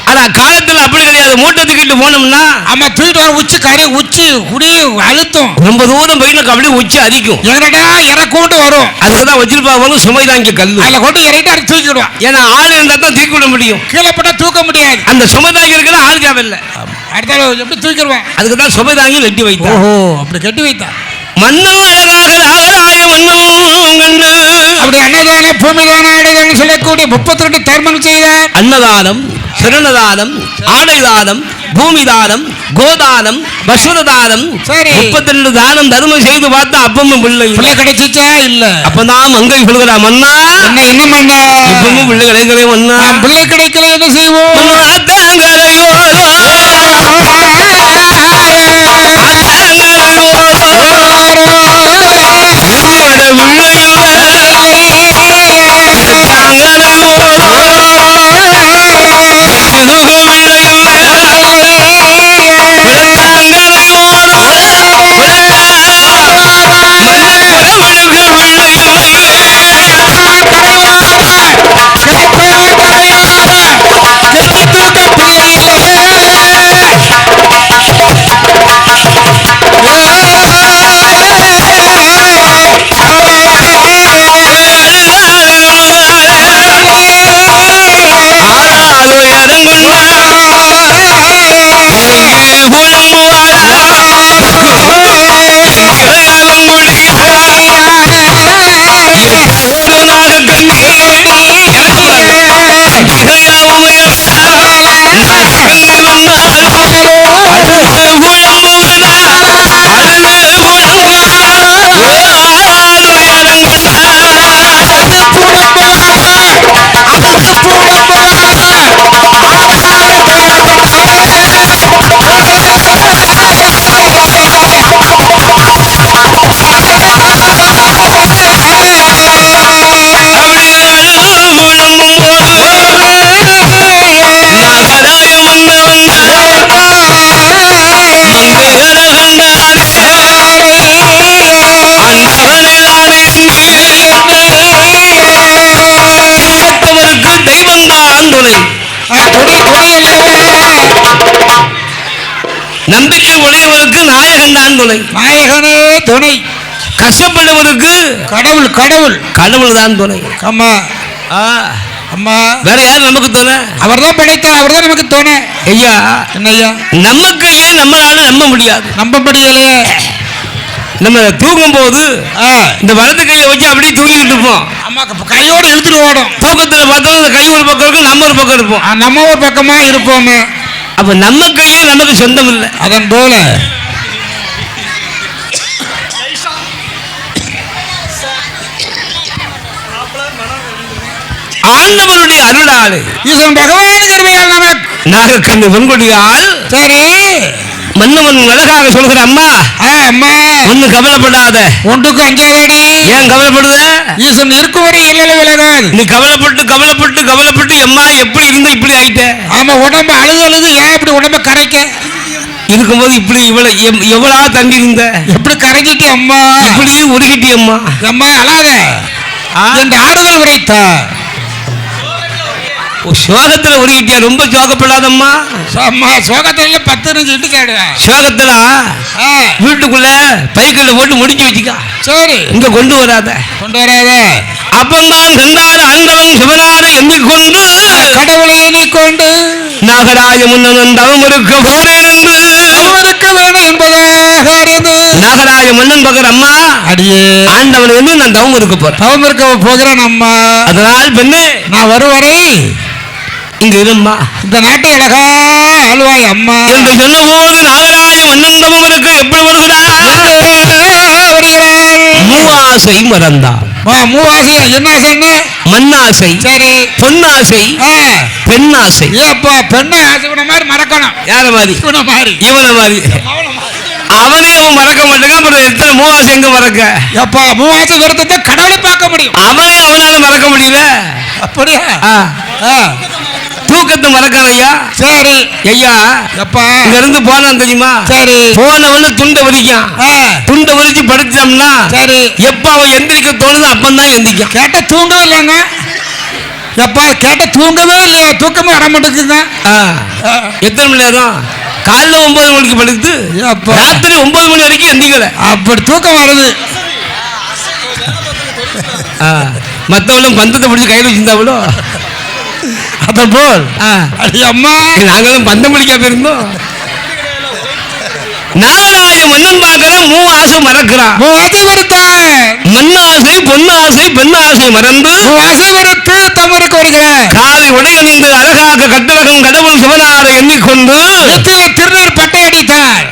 [SPEAKER 1] ஆனா காலத்துல அப்படி கிடையாது. மூட்டை தூக்கிட்டு போனோம்னா
[SPEAKER 2] ஆமா தூக்கிட்டு வர உச்சி கரை உச்சி குடி அழுத்தம்,
[SPEAKER 1] ரொம்ப தூரம் போயிட்டு அப்படியே உச்சி அரிக்கும்.
[SPEAKER 2] எங்கடா இறக்கோண்டு வரும்.
[SPEAKER 1] அதுக்குதான் வச்சிருப்பாங்க சுமை தாங்கி கல்லு.
[SPEAKER 2] அதுல கொண்டு இறக்கிட்டு அதை தூக்கிடுவான்.
[SPEAKER 1] ஏன்னா ஆள் இருந்தா தான் தூக்கி விட முடியும்.
[SPEAKER 2] கீழே போட்டா தூக்க முடியாது.
[SPEAKER 1] அந்த சுமை தாங்கி இருக்கிற ஆள் தேவையில்லை.
[SPEAKER 2] அடுத்த எப்படி தூக்கிடுவான்?
[SPEAKER 1] அதுக்கு தான் சுமை தாங்கி கட்டி வைத்தான்.
[SPEAKER 2] ஓஹோ, அப்படி கட்டி வைத்தான்.
[SPEAKER 1] மன்னன் அழகாக நாகராய மன்னன் கண்டு
[SPEAKER 2] அப்படி அன்னதான பூமிதான ஆடைதானம் சொல்லக்கூடிய 32 தர்மம் செய்தார்.
[SPEAKER 1] அன்னதானம், சிரணதானம், ஆடைதானம், பூமிதானம், கோதானம், வஸ்வதானம், 32 தானம் தர்மம் செய்து பார்த்தா அப்பமும் பிள்ளை
[SPEAKER 2] கிடைச்சிச்சா? இல்ல.
[SPEAKER 1] அப்பதான் மங்கை சொல்கிறா, மன்னா
[SPEAKER 2] என்ன மன்னா,
[SPEAKER 1] இப்பவும் பிள்ளை கிடைக்கல மன்னா.
[SPEAKER 2] பிள்ளை கிடைக்கல, என்ன செய்வோம்?
[SPEAKER 1] நம்பிக்கை உடையவருக்கு நாயகன் தான் துணை.
[SPEAKER 2] நாயகனே துணை.
[SPEAKER 1] கஷ்டப்படுவருக்கு
[SPEAKER 2] கடவுள் கடவுள்
[SPEAKER 1] கடவுள் தான் துணை.
[SPEAKER 2] அம்மா அம்மா,
[SPEAKER 1] வேற யார் நமக்கு துணை?
[SPEAKER 2] அவர் தான் படைத்தார், அவர் தான் நமக்கு துணை.
[SPEAKER 1] ஐயா,
[SPEAKER 2] என்ன ஐயா,
[SPEAKER 1] நமக்கு ஏன் நம்மளால நம்ப முடியாது?
[SPEAKER 2] நம்ப முடியலையே.
[SPEAKER 1] நம்ம தூங்கும் போது இந்த வலது கையை வச்சு அப்படியே தூங்கிட்டு இருப்போம்.
[SPEAKER 2] அம்மா கையோடு இழுத்துட்டு ஓடும்.
[SPEAKER 1] தூக்கத்துல பார்த்தோம் இந்த கை ஒரு பக்கம் இருக்கும், நம்ம ஒரு பக்கம் இருப்போம்.
[SPEAKER 2] நம்ம ஒரு பக்கமா இருப்போமே.
[SPEAKER 1] அப்ப நம்ம கையே நமக்கு சொந்தம் இல்லை.
[SPEAKER 2] அதன் போல
[SPEAKER 1] ஆண்டவருடைய அருளாளு
[SPEAKER 2] ஈசன் பகவான் கருமையால் நமக்கு
[SPEAKER 1] நாகக்கண்ணு வெண்கொடியால். சரி, மன்னவன் அழகாக சொல்கிற, அம்மா
[SPEAKER 2] அம்மா
[SPEAKER 1] ஒண்ணு கவலைப்படாத,
[SPEAKER 2] ஒன்றுக்கு அஞ்சாதடி.
[SPEAKER 1] ஏன் கவலைப்படுத?
[SPEAKER 2] ஈசன் இருக்கும் வரை இல்ல விலகாது.
[SPEAKER 1] நீ கவலைப்பட்டு கவலைப்பட்டு கவலைப்பட்டு எம்மா எப்படி இருந்த இப்படி ஆயிட்ட.
[SPEAKER 2] ஆமா, உடம்பு அழுது அழுது ஏன் இப்படி உடம்ப கரைக்க
[SPEAKER 1] இருக்கும்போது இப்படி எவ்வளவு தங்கி இருந்த, எப்படி
[SPEAKER 2] கரைஞ்சிட்டு அம்மா,
[SPEAKER 1] இப்படி உருகிட்டி அம்மா.
[SPEAKER 2] அம்மா அழாத என்று ஆறுதல் உரைத்தா.
[SPEAKER 1] சோகத்துல உருகிட்டியா? ரொம்ப சோகப்படாதம்மா.
[SPEAKER 2] அம்மா சோகத்துல 10 நிமிஷம் இட்டுக்காடுவேன்.
[SPEAKER 1] சோகத்துல வீட்டுக்குள்ள பைக்கல்ல போட்டு முடிச்சு வச்சுக்கா. சரி, இங்க கொண்டு வராத, கொண்டு வராத. அப்பந்தான் கண்டாரு ஆண்டவன் சிவனாரை எண்ணிக்கொண்டு கடவுளை எண்ணிக்கொண்டு நாகராஜ முன்னன் தவம் இருக்க போறேன் என்று
[SPEAKER 2] இருக்க வேணும் என்பதாக அறிந்து
[SPEAKER 1] நாகராஜ மன்னன் பகர் அம்மா
[SPEAKER 2] அடியே
[SPEAKER 1] ஆண்டவன் வந்து நான் தவம் இருக்க போறேன்.
[SPEAKER 2] தவம் இருக்க போகிறேன் அம்மா.
[SPEAKER 1] அதனால் பெண்ணே
[SPEAKER 2] நான் வருவரை
[SPEAKER 1] இங்க இரும்மா,
[SPEAKER 2] இந்த நாட்டை அழகா ஆழ்வாய் அம்மா
[SPEAKER 1] என்று சொன்ன போது நாகராஜ மன்னன் தவம் இருக்க எப்படி வருகிறார்? மூவாசை மறந்தார்.
[SPEAKER 2] மூவாசை என்ன சொன்ன?
[SPEAKER 1] மண்ணாசை,
[SPEAKER 2] சரி,
[SPEAKER 1] பொன்னாசை, பெண்ணாசை.
[SPEAKER 2] ஏப்பா பெண்ணை ஆசை மாதிரி மறக்கணும்.
[SPEAKER 1] யார மாதிரி?
[SPEAKER 2] இவனை மாதிரி.
[SPEAKER 1] இவனை மாதிரி அவனே அவன் மறக்க மாட்டேங்க. அப்புறம் எத்தனை மூவாசை எங்க மறக்க?
[SPEAKER 2] எப்பா மூவாசை விரதத்தை கடவுளை பார்க்க முடியும்.
[SPEAKER 1] அவனே அவனால மறக்க முடியல.
[SPEAKER 2] அப்படியா?
[SPEAKER 1] தூக்கத்தை மறக்காத ஐயா.
[SPEAKER 2] சரி
[SPEAKER 1] ஐயா,
[SPEAKER 2] எப்பா
[SPEAKER 1] இங்க இருந்து போனான் தெரியுமா? சரி, போனவன துண்டை வலிக்கான். துண்டை வலிச்சு படுத்தோம்னா சரி, எப்ப அவன் எந்திரிக்க தோணுது அப்பந்தான் எந்திரிக்கும். கேட்ட தூங்கவே இல்லைங்க. எப்பா கேட்ட தூங்கவே இல்லையா? தூக்கமே வர மாட்டேங்குதுங்க. எத்தனை மணி நேரம்? காலைல 9 மணிக்கு படுத்து ராத்திரி 9 மணி வரைக்கும் எந்திக்கல. அப்படி தூக்கம் வருது. மற்றவளும் பந்தத்தை பிடிச்சி கையில் வச்சிருந்தாவளோ அத போல் அம்மா நாங்களும் பந்தம் பிடிக்க போயிருந்தோம். நாகராஜ மன்னன் பார்க்கிறான், மூவாசை மறக்கிறான். மூவாசை வருத்தான். மண்ணாசை, பொன்னாசை, பெண்ணாசை மறந்து மூவாசை வருத்து தமருக்கு வருகிறார். காலை உடையணிந்து அழகாக கட்டழகம் கடவுள் சிவனாரை எண்ணிக்கொண்டு திருநர் பட்டை அடித்தார்.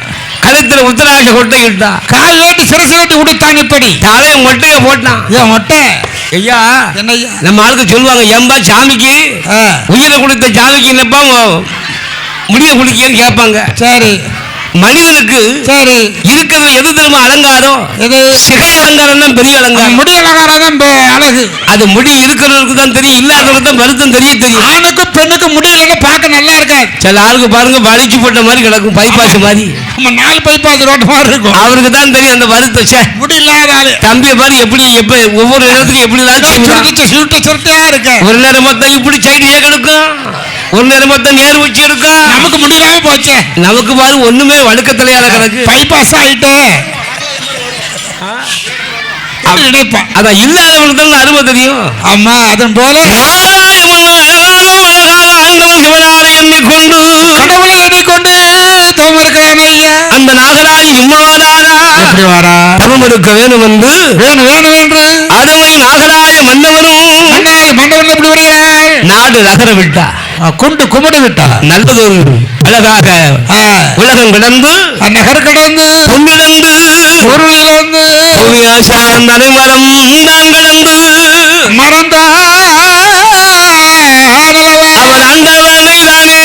[SPEAKER 1] கழுத்துல உத்தராட்ச கொட்டை இட்டான். கால் வேட்டி சிரசு வேட்டி உடுத்தான். இப்படி தலையை மொட்டைய போட்டான். ஏன் மொட்டை? ஐயா நம்ம ஆளுக்கு சொல்லுவாங்க, ஏம்பா சாமிக்கு உயிரை கொடுத்த சாமிக்கு என்னப்பா முடிய குடிக்கன்னு கேட்பாங்க. சரி, மனிதனுக்கு சரி இருக்கிறது எது தெரியுமா? அலங்காரம். எது? சிகை அலங்காரம் தான் பெரிய அலங்காரம். முடி அலங்காரம் தான் அழகு. அது முடி இருக்கிறவருக்கு தான் தெரியும், இல்லாதவருக்கு தான் வருத்தம் தெரியும். ஆணுக்கு பெண்ணுக்கு முடியல பார்க்க நல்லா இருக்காது. சில ஆளுக்கு பாருங்க வலிச்சு போட்ட மாதிரி கிடக்கும், பைபாஸ் மாதிரி. நம்ம 4 பைபாஸ் ரோட்டு மாதிரி இருக்கும். அவருக்கு தான் தெரியும் அந்த வருத்தம். முடி இல்லாத ஆளு தம்பியை பாரு எப்படி எப்ப ஒவ்வொரு இடத்துக்கு எப்படி சுருட்டையா இருக்கு. ஒரு நேரம் மொத்தம் இப்படி சைடியே கிடக்கும், ஒரு நேரம் மொத்தம் நேர் வச்சு எடுக்கும். நமக்கு முடியலாம போச்சு. நமக்கு பாரு ஒண்ணுமே வழுக்க தலையால கிடக்கு, பைபாஸ் ஆயிட்டு. அதான் இல்லாதவங்களுக்கு தான் அருமை தெரியும். ஆமா, அதன் போல சிவனாரை எண்ணிக்கொண்டு கடவுளை எண்ணிக்கொண்டு தவம் இருக்கிறான் ஐயா. அந்த நாகராஜ் இம்மவாதாரா எப்படி வாரா? தவம் இருக்க வேணும் என்று வேணும் என்று அருமை நாகராஜ மன்னவரும் மன்னவரும் எப்படி வருகிறார்? நாடு நகர விட்டா, கொண்டு கும்பிடு விட்டா. நல்லதொரு அழகாக உலகம் கிடந்து நகர் கடந்து பொன்னிழந்து பொருள் இழந்து நடைமரம் தான் கடந்து மறந்தா அவர் அந்தவனை தானே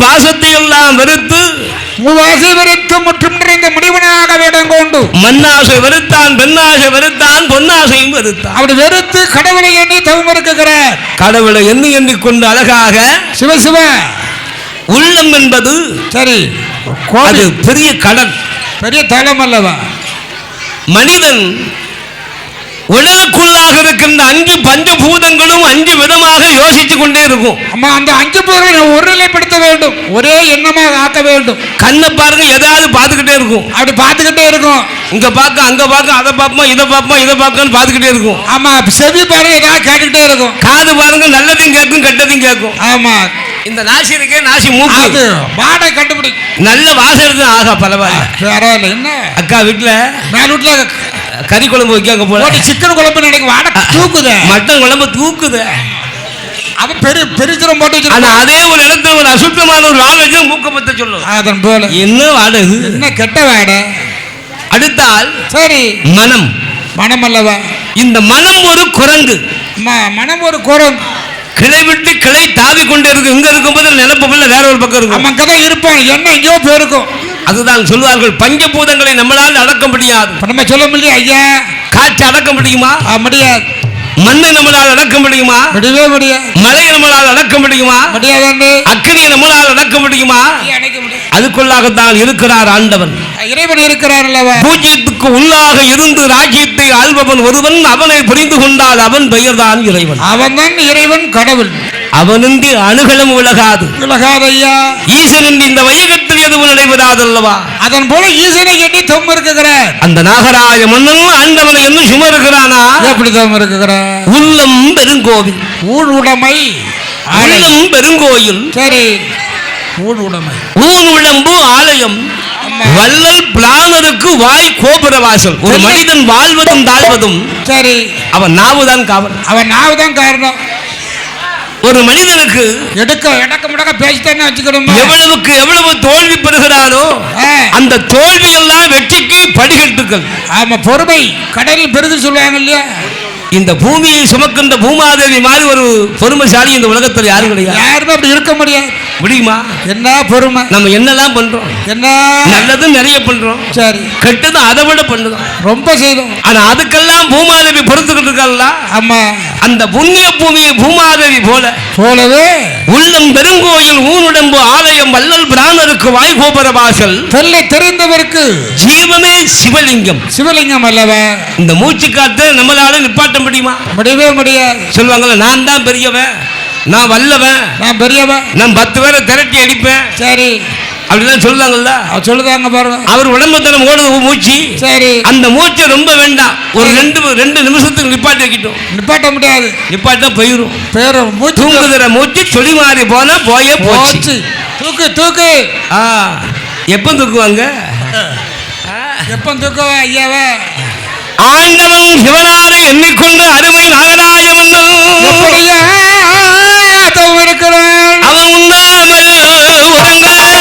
[SPEAKER 1] பாசத்தை எல்லாம் வெறுத்து
[SPEAKER 2] மூவாசை வெறுத்து முற்றும் நிறைந்த முடிவனாக வேடம் கொண்டு
[SPEAKER 1] மண்ணாசை வெறுத்தான், பெண்ணாசை வெறுத்தான், பொன்னாசையும் வெறுத்தான்.
[SPEAKER 2] அப்படி வெறுத்து கடவுளை எண்ணி தவம் இருக்கிறார்.
[SPEAKER 1] கடவுளை எண்ணி எண்ணிக்கொண்டு அழகாக
[SPEAKER 2] சிவசிவ
[SPEAKER 1] உள்ளம் என்பது
[SPEAKER 2] சரி
[SPEAKER 1] அது பெரிய கடல்,
[SPEAKER 2] பெரிய தளம் அல்லவா.
[SPEAKER 1] மனிதன் உலகுக்குள்ளாக இருக்கின்ற 5 பஞ்சபூதங்களும் 5 விதமாக யோசித்துக் கொண்டே இருக்கும்.
[SPEAKER 2] அம்மா அந்த 5 பொருளை ஒருநிலைப்படுத்த வேண்டும், ஒரே எண்ணமாக ஆக்க வேண்டும்.
[SPEAKER 1] கண்ணை பாருங்க, எதாவது பார்த்துக்கிட்டே இருக்கும்.
[SPEAKER 2] அப்படி பார்த்துக்கிட்டே இருக்கும்.
[SPEAKER 1] இங்க பார்க்க அங்க பார்க்க, அதை பார்ப்போம் இதை பார்ப்போம் இதை பார்க்கன்னு பார்த்துக்கிட்டே இருக்கும்.
[SPEAKER 2] ஆமா, செவி பாருங்க ஏதாவது கேட்டுக்கிட்டே இருக்கும்.
[SPEAKER 1] காது பாருங்க நல்லதையும் கேட்கும் கெட்டதையும் கேட்கும்.
[SPEAKER 2] ஆமா,
[SPEAKER 1] இந்த நாசி இருக்கே நாசி மூக்கு
[SPEAKER 2] அது வாடை கண்டுபிடிக்கும்.
[SPEAKER 1] நல்ல வாசனை ஆகா பரவாயில்ல.
[SPEAKER 2] பரவாயில்ல. என்ன
[SPEAKER 1] அக்கா வீட்டுல
[SPEAKER 2] மேல் வீட்டுல
[SPEAKER 1] கறி குழம்பு வைக்க போல
[SPEAKER 2] சிக்கன் குழம்பு நினைக்க வாடை தூக்குது,
[SPEAKER 1] மட்டன் குழம்பு தூக்குது.
[SPEAKER 2] அது பெருச்சிரம் போட்டு வச்சு.
[SPEAKER 1] ஆனா அதே ஒரு இடத்துல ஒரு அசுத்தமான ஒரு ஆள் வச்சு மூக்க பத்த சொல்லும்.
[SPEAKER 2] அதன் போல
[SPEAKER 1] என்ன வாடை இது,
[SPEAKER 2] என்ன கெட்ட வாடை.
[SPEAKER 1] அடுத்தால்
[SPEAKER 2] சரி
[SPEAKER 1] மனம்,
[SPEAKER 2] மனம் அல்லவா.
[SPEAKER 1] இந்த மனம் ஒரு குரங்கு.
[SPEAKER 2] மனம் ஒரு குரங்கு,
[SPEAKER 1] கிளை விட்டு கிளை தாவி கொண்டே இருக்கு. இங்க இருக்கும்போது நிலப்ப வேற ஒரு பக்கம் இருக்கும்.
[SPEAKER 2] அவன் கதை இருப்பான், என்ன எங்கேயோ போயிருக்கும்.
[SPEAKER 1] அதுதான் சொல்வார்கள், பஞ்சபூதங்களை நம்மளால் அடக்க முடியாது.
[SPEAKER 2] நம்ம சொல்ல முடியும் ஐயா.
[SPEAKER 1] காற்று அடக்க முடியுமா?
[SPEAKER 2] முடியாது.
[SPEAKER 1] மண்ணை நம்மளால் அடக்க முடியுமா?
[SPEAKER 2] முடியவே முடியாது.
[SPEAKER 1] மலையை நம்மளால் அடக்க முடியுமா?
[SPEAKER 2] முடியாது.
[SPEAKER 1] அக்கினியை நம்மளால் அடக்க முடியுமா? அதுக்குள்ளாகத்தான் இருக்கிறார் ஆண்டவன்,
[SPEAKER 2] இறைவன் இருக்கிறார் அல்லவா.
[SPEAKER 1] பூஜ்யத்துக்கு உள்ளாக இருந்து ராஜ்யத்தை ஆள்பவன் ஒருவன், அவனை புரிந்து கொண்டால் அவன் பெயர்தான் இறைவன்.
[SPEAKER 2] அவன் தான் இறைவன், கடவுள்.
[SPEAKER 1] அவனின்றி அணுகலும் உலகாது.
[SPEAKER 2] உலகாதையா.
[SPEAKER 1] ஈசனின்றி இந்த வையகத்தில் எதுவும் நடைபெறாதல்லவா.
[SPEAKER 2] அதன் போல ஈசனை எண்ணி தம் இருக்கிறார்.
[SPEAKER 1] அந்த நாகராஜ மன்னனும் ஆண்டவனை என்னும் சும இருக்கிறானா?
[SPEAKER 2] எப்படி தம் இருக்கிறார்?
[SPEAKER 1] உள்ளம் பெருங்கோவில்,
[SPEAKER 2] ஊழ் உடைமை.
[SPEAKER 1] உள்ளம் பெருங்கோயில்.
[SPEAKER 2] சரி, ஊழ் உடைமை.
[SPEAKER 1] ஊன் உடம்பு ஆலயம், வள்ளல் பிராணருக்கு வாய் கோபுர வாசல். ஒரு மனிதன் வாழ்வதும் தாழ்வதும்
[SPEAKER 2] சரி
[SPEAKER 1] அவன் நாவுதான் காவல்,
[SPEAKER 2] அவன் நாவுதான் காரணம்.
[SPEAKER 1] ஒரு மனிதனுக்கு
[SPEAKER 2] எடக்க முடக்க பேசிட்டேன்னு வச்சுக்கணும்.
[SPEAKER 1] எவ்வளவுக்கு எவ்வளவு தோல்வி பெறுகிறாரோ அந்த தோல்வி எல்லாம் வெற்றிக்கு படிக்கட்டுகள்.
[SPEAKER 2] ஆமா, பொறுமை கடலில் பெருது சொல்லுவாங்க இல்லையா.
[SPEAKER 1] இந்த பூமியை சுமக்கின்ற பூமாதேவி மாதிரி ஒரு பொறுமைசாலி இந்த உலகத்தில் யாரும் கிடையாது.
[SPEAKER 2] யாருமே அப்படி இருக்க முடியாது.
[SPEAKER 1] முடியுமா?
[SPEAKER 2] என்ன பொறுமை.
[SPEAKER 1] நம்ம என்னெல்லாம் பண்றோம்,
[SPEAKER 2] என்ன
[SPEAKER 1] நல்லது நிறைய பண்றோம்,
[SPEAKER 2] சரி
[SPEAKER 1] கெட்டது அதை விட பண்ணுறோம்,
[SPEAKER 2] ரொம்ப செய்தோம்.
[SPEAKER 1] ஆனா அதுக்கெல்லாம் பூமாதேவி பொறுத்துக்கிட்டு இருக்கா.
[SPEAKER 2] ஆமா,
[SPEAKER 1] அந்த புண்ணிய பூமியை பூமாதேவி போலவே உள்ளம் பெருங்கோயில், ஊனுடம்பு ஆலயம், வள்ளல் பிராணருக்கு வாய் கோபுர வாசல்,
[SPEAKER 2] தொல்லை தெரிந்தவருக்கு
[SPEAKER 1] ஜீவமே சிவலிங்கம்.
[SPEAKER 2] சிவலிங்கம் அல்லவா.
[SPEAKER 1] இந்த மூச்சு காத்து நம்மளால நிப்பாட்ட முடியுமா?
[SPEAKER 2] முடியவே முடியாது.
[SPEAKER 1] சொல்லுவாங்கல்ல, நான் தான் பெரியவன், நான் வல்லவன்,
[SPEAKER 2] நான் பெரியவன்,
[SPEAKER 1] நான் 10 பேரை திரட்டி அடிப்பேன்.
[SPEAKER 2] சரி
[SPEAKER 1] அப்படிதான் சொல்லுதாங்கல்ல.
[SPEAKER 2] சொல்லுதாங்க பாருங்க. அவர்
[SPEAKER 1] உடம்பு தரம் ஓடுது மூச்சு.
[SPEAKER 2] சரி
[SPEAKER 1] அந்த மூச்சு ரொம்ப வேண்டாம், ஒரு 2 நிமிஷத்துக்கு நிப்பாட்டி வைக்கட்டும்.
[SPEAKER 2] நிப்பாட்ட முடியாது,
[SPEAKER 1] நிப்பாட்டா போயிரும்.
[SPEAKER 2] மூச்சு
[SPEAKER 1] தூங்குகிற மூச்சு சொல்லி மாறி போனா போயே போச்சு.
[SPEAKER 2] தூக்கு தூக்கு.
[SPEAKER 1] எப்ப தூக்குவாங்க?
[SPEAKER 2] எப்ப தூக்குவா ஐயாவ?
[SPEAKER 1] ஆண்டவன் சிவனாரை எண்ணிக்கொண்டு அருமை நாகராஜ
[SPEAKER 2] இருக்கிறான்.
[SPEAKER 1] அவன் உண்ணாமல் உறங்காமல்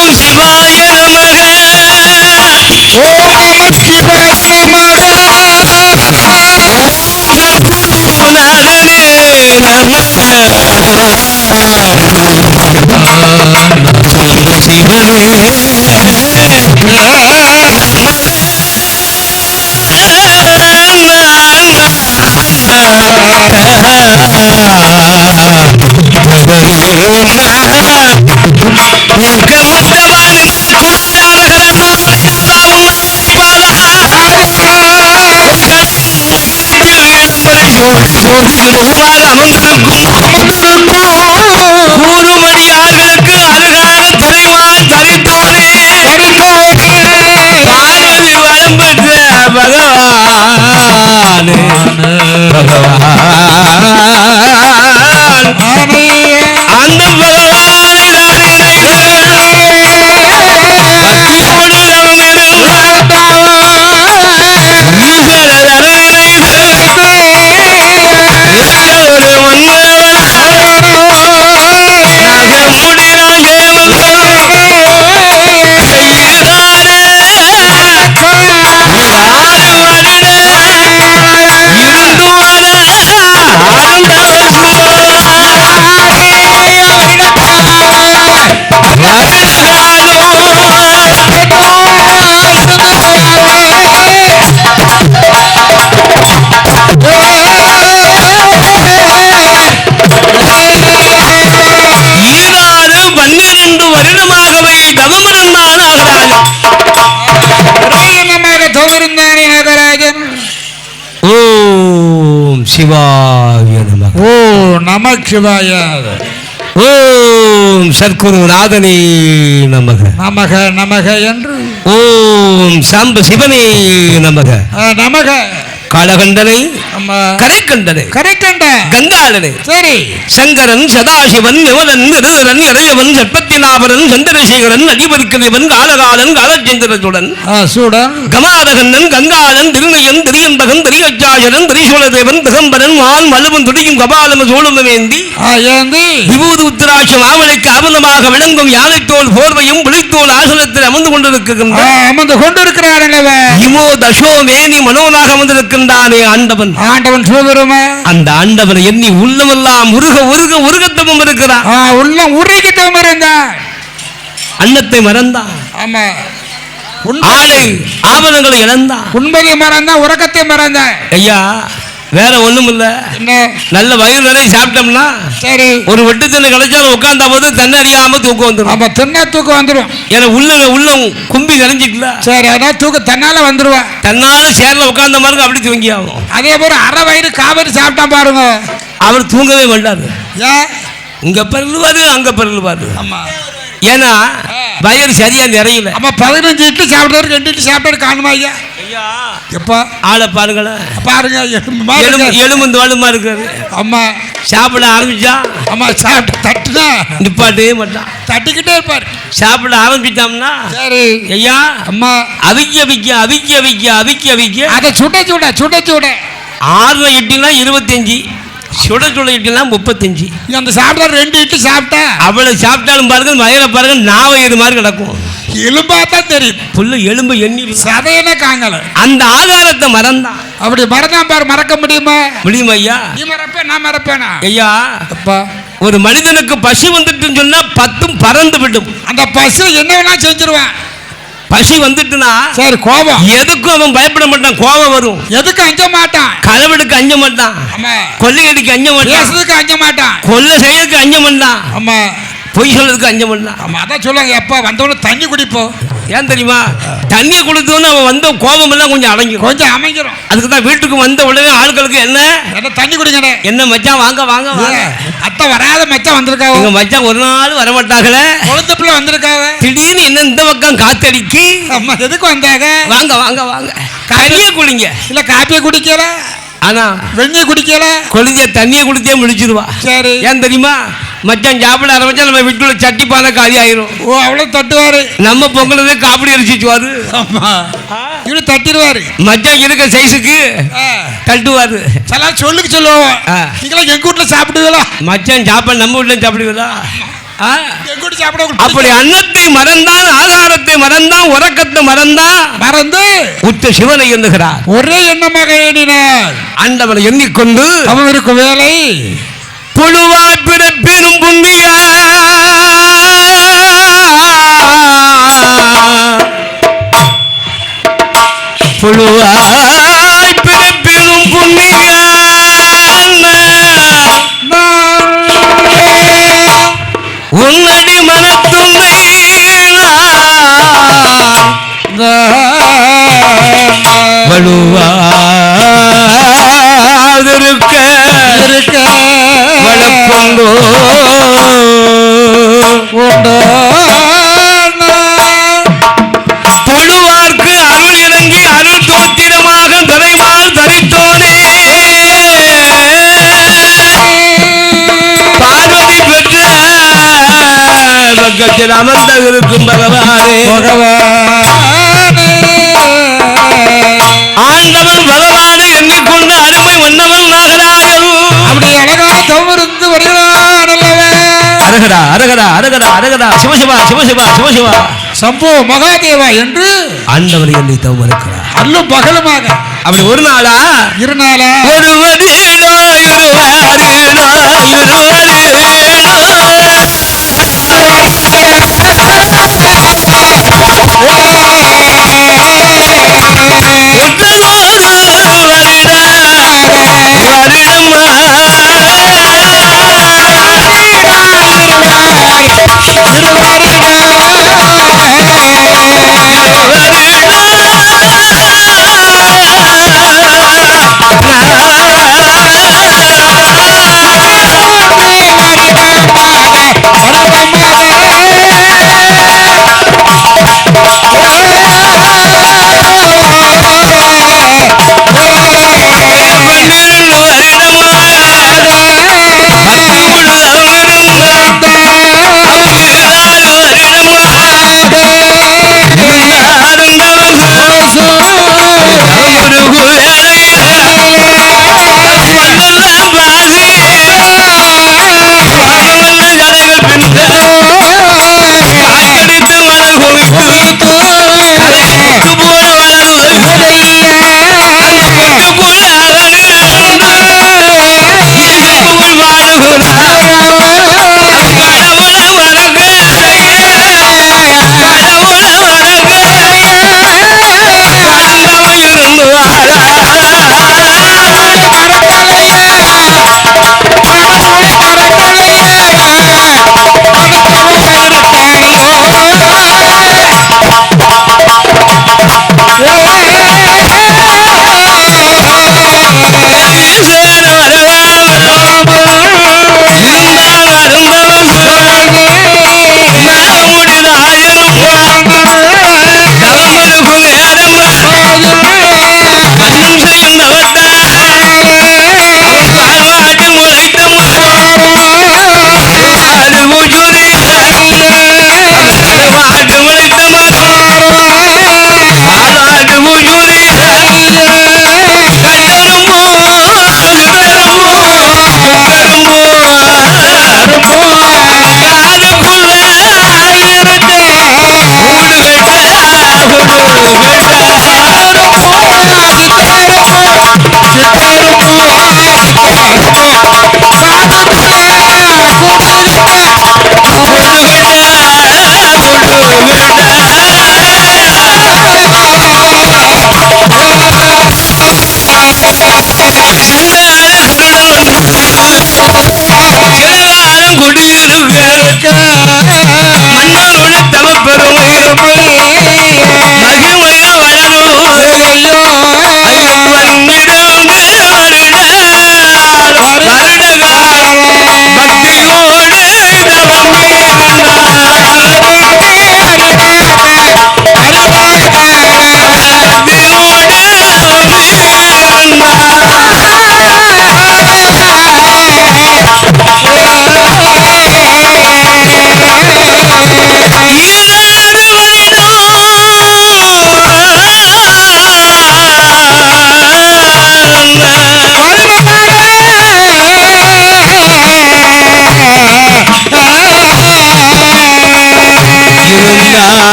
[SPEAKER 1] ஓம் சிவாய நமக ஓம் நம சிவாய நமக முகமாக அமர்ந்திருக்கும் கூறுமடியார்களுக்கு அருகான தலைவாய் தரித்தோனே பார்வதி வரம் பெற்ற பகவானே அந்த பகவானை நான் சிவாய நமக.
[SPEAKER 2] ஓ நம சிவாய.
[SPEAKER 1] ஓம் சத்குருநாதனே நமக.
[SPEAKER 2] நமக நமக என்று.
[SPEAKER 1] ஓம் சாம்ப சிவனே நமக.
[SPEAKER 2] நமக.
[SPEAKER 1] காலகண்டனை கரைக்கண்டனை
[SPEAKER 2] கரைக்கண்ட
[SPEAKER 1] கங்காளனை
[SPEAKER 2] சரி
[SPEAKER 1] சங்கரன் சதாசிவன் விமலன் விருதரன் இறையவன் சற்பத்தினாபரன் சந்திரசேகரன் அடிபருக்கவன் காலகாலன் காலச்சந்திரத்துடன்
[SPEAKER 2] சூடன்
[SPEAKER 1] கமாதகண்ணன் கங்காளன் திருநயன் திரியன்பகன் திரியச்சாசரன் திரிசூலதேவன் திகம்பரன் மான் மலுவன் துடியும் கபாலம சோழமேந்தி விபூதி உத்திராட்ச மாமலைக்கு ஆபந்தமாக விளங்கும் யானைத்தோல் போர்வையும் புலித்தோல் ஆசனத்தில் அமர்ந்து
[SPEAKER 2] கொண்டிருக்கிறார்
[SPEAKER 1] இமோ தசோ மேனி மனோனாக அமர்ந்திருக்கின்றானே ஆண்டவன்.
[SPEAKER 2] ஆண்டவன் சிவபெருமா அந்த
[SPEAKER 1] ஆண்டவனை எண்ணி உள்ளமெல்லாம் உருக உருக உருகத்தமும் இருக்கிறான்.
[SPEAKER 2] உள்ளம் உருகித்தமும் இருந்தான்.
[SPEAKER 1] அன்னத்தை மறந்தான்.
[SPEAKER 2] ஆமா
[SPEAKER 1] ஆலை ஆபரணங்களை இழந்தான்.
[SPEAKER 2] உண்மையை மறந்தான். உறக்கத்தை மறந்தான்.
[SPEAKER 1] ஐயா வேற ஒண்ணும் இல்ல. நல்ல வயிறு நிறைய சாப்பிட்டோம்னா
[SPEAKER 2] சரி
[SPEAKER 1] ஒரு வெட்டு தின்னு கிடைச்சாலும் உட்கார்ந்த போது தன்னை அறியாம தூக்கம் வந்துடும்.
[SPEAKER 2] ஆமா தின்ன தூக்கம் வந்துடும்.
[SPEAKER 1] ஏன்னா உள்ள கும்பி நிறைஞ்சிக்கல.
[SPEAKER 2] சரி அதான் தூக்கம் தன்னால வந்துருவா.
[SPEAKER 1] தன்னால சேர்ல உட்கார்ந்த மாதிரி அப்படி தூங்கி ஆகும்.
[SPEAKER 2] அதே போல அரை வயிறு காவரி சாப்பிட்டா பாருங்க
[SPEAKER 1] அவர் தூங்கவே மாட்டாரு.
[SPEAKER 2] ஏன்
[SPEAKER 1] இங்க பரலுவாரு அங்க பரலுவாரு.
[SPEAKER 2] ஆமா
[SPEAKER 1] ஏன்னா வயிறு சரியா நிறையல.
[SPEAKER 2] ஆமா 15 இட்லி சாப்பிட்டாரு 2 இட்லி சாப்பிட்டாரு காணுமா ஐயா? எப்பா ஆளை பாருங்களேன் பாருங்க
[SPEAKER 1] எலும்பு தோளுமா இருக்காரு.
[SPEAKER 2] அம்மா
[SPEAKER 1] சாப்பிட ஆரம்பிச்சா
[SPEAKER 2] அம்மா சாப்பிட்டு தட்டுனா
[SPEAKER 1] நிப்பாட்டே மாட்டான்.
[SPEAKER 2] தட்டிக்கிட்டே இருப்பாரு.
[SPEAKER 1] சாப்பிட ஆரம்பிச்சோம்னா சரி ஐயா
[SPEAKER 2] அம்மா
[SPEAKER 1] அவிக்க அவிக்க அவிக்க அவிக்க அவிக்க அவிக்க
[SPEAKER 2] அதை சுட சுட சுட சுட
[SPEAKER 1] 6 இட்லினா 25 சுட சுட இட்லினா 35.
[SPEAKER 2] அந்த சாப்பிட்டா 2 இட்லி சாப்பிட்டா
[SPEAKER 1] அவ்வளவு சாப்பிட்டாலும் பாருங்க வயல பாருங்க நாவை இது மாதிரி கிடக்கும்.
[SPEAKER 2] எலும்பா தான் தெரியும்.
[SPEAKER 1] புல்லு எலும்பு எண்ணி
[SPEAKER 2] சதையில காங்கல.
[SPEAKER 1] அந்த ஆகாரத்தை மறந்தான்.
[SPEAKER 2] அப்படி மறந்தான் பாரு. மறக்க முடியுமா?
[SPEAKER 1] முடியுமா ஐயா?
[SPEAKER 2] நீ மறப்ப நான் மறப்பேனா?
[SPEAKER 1] ஐயா அப்பா ஒரு மனிதனுக்கு பசி வந்துட்டுன்னு சொன்னா 10 பறந்து விடும்.
[SPEAKER 2] அந்த பசி என்ன வேணா செஞ்சிருவான்.
[SPEAKER 1] பசி வந்துட்டுனா
[SPEAKER 2] சரி கோபம்
[SPEAKER 1] எதுக்கும் அவன் பயப்பட மாட்டான். கோபம் வரும்
[SPEAKER 2] எதுக்கு அஞ்ச மாட்டான்.
[SPEAKER 1] களவெடுக்கு அஞ்ச மாட்டான். கொள்ளையடிக்கு அஞ்ச மாட்டான்.
[SPEAKER 2] அஞ்ச மாட்டான்.
[SPEAKER 1] கொள்ளை செய்யறதுக்கு அஞ்ச மாட்டான்.
[SPEAKER 2] ஆமா
[SPEAKER 1] பொய் சொல்றதுக்கு அஞ்ச மாட்டான்.
[SPEAKER 2] ஆமா அதான் சொல்லுவாங்க எப்ப வந்தவன தண்ணி குடிப்போம்.
[SPEAKER 1] ஏன் தெரியுமா? தண்ணியை கொடுத்தோன்னு அவன் வந்த கோபம் எல்லாம் கொஞ்சம் அடங்கிடும்.
[SPEAKER 2] கொஞ்சம் அமைஞ்சிடும்.
[SPEAKER 1] அதுக்கு தான் வீட்டுக்கு வந்த உடனே ஆட்களுக்கு என்ன
[SPEAKER 2] தண்ணி குடிக்கணும்.
[SPEAKER 1] என்ன மச்சான் வாங்க வாங்க வாங்க.
[SPEAKER 2] அத்தை வராத மச்சான் வந்திருக்காங்க.
[SPEAKER 1] உங்க மச்சான் ஒரு நாள் வரமாட்டாங்களே.
[SPEAKER 2] குழந்தை பிள்ளை வந்திருக்காங்க.
[SPEAKER 1] திடீர்னு என்ன இந்த பக்கம் காத்தடிக்கு
[SPEAKER 2] எதுக்கு வந்தாங்க?
[SPEAKER 1] வாங்க வாங்க வாங்க தண்ணியை குடிங்க.
[SPEAKER 2] இல்ல காப்பியை குடிக்கல.
[SPEAKER 1] ஆனா
[SPEAKER 2] வெந்நீர் குடிக்கல.
[SPEAKER 1] கொளிஞ்ச தண்ணியை குடிச்சே முடிச்சிருவா.
[SPEAKER 2] சரி
[SPEAKER 1] ஏன் தெரியுமா? மச்சான் சாப்பிட ஆரம்பிச்சா நம்ம வீட்டுல சட்டி பானை காலி ஆயிரும்.
[SPEAKER 2] ஓ அவ்வளவு தட்டுவாரு.
[SPEAKER 1] நம்ம பொங்கலதே காப்பிடி அரிசிச்சுவாரு.
[SPEAKER 2] ஆமா இவரு தட்டிடுவாரு.
[SPEAKER 1] மச்சான் இருக்க சைஸுக்கு தட்டுவாரு.
[SPEAKER 2] சொல்லுக்கு சொல்லுவோம். நீங்களா எங்க வீட்டுல சாப்பிடுவீங்களா?
[SPEAKER 1] மச்சான் சாப்பாடு நம்ம வீட்டுல சாப்பிடுவீங்களா?
[SPEAKER 2] அப்படி
[SPEAKER 1] அன்னத்தை மறந்தான், ஆதாரத்தை மறந்தான், உறக்கத்தை மறந்தான்,
[SPEAKER 2] மறந்து
[SPEAKER 1] உச்ச சிவனை எண்ணுகிறார்.
[SPEAKER 2] ஒரே எண்ணமாக எண்ணினார்.
[SPEAKER 1] ஆண்டவனை எண்ணிக்கொண்டு
[SPEAKER 2] அவருக்கு வேலை
[SPEAKER 1] புழுவாய் பிறப்பினும் புண்ணிய புழுவாய் பிறப்பினும் புண்ணிய உன்னடி மனத்துண்டை வலுவாதிருக்க பக்கத்தில் அமர்ந்த இருக்கும் பகவானே ஆண்டவன் பகவானை எண்ணிக்கொண்டு அருமை மன்னவன் நாகராஜன்
[SPEAKER 2] அப்படி அழகா தவிர்த்து வருகிறான் அல்லவா.
[SPEAKER 1] அரகடா அரகடா அரகடா அரகடா சிவசிவா சிவசிவா சிவசிவா
[SPEAKER 2] சம்போ மகாதேவா என்று
[SPEAKER 1] ஆண்டவனை எண்ணி தவம் இருக்கிறார்
[SPEAKER 2] அல்லும் பகலுமாக.
[SPEAKER 1] அப்படி ஒரு நாளா
[SPEAKER 2] இருநாளா
[SPEAKER 1] ஒருவரேனோ இருவாரேனோ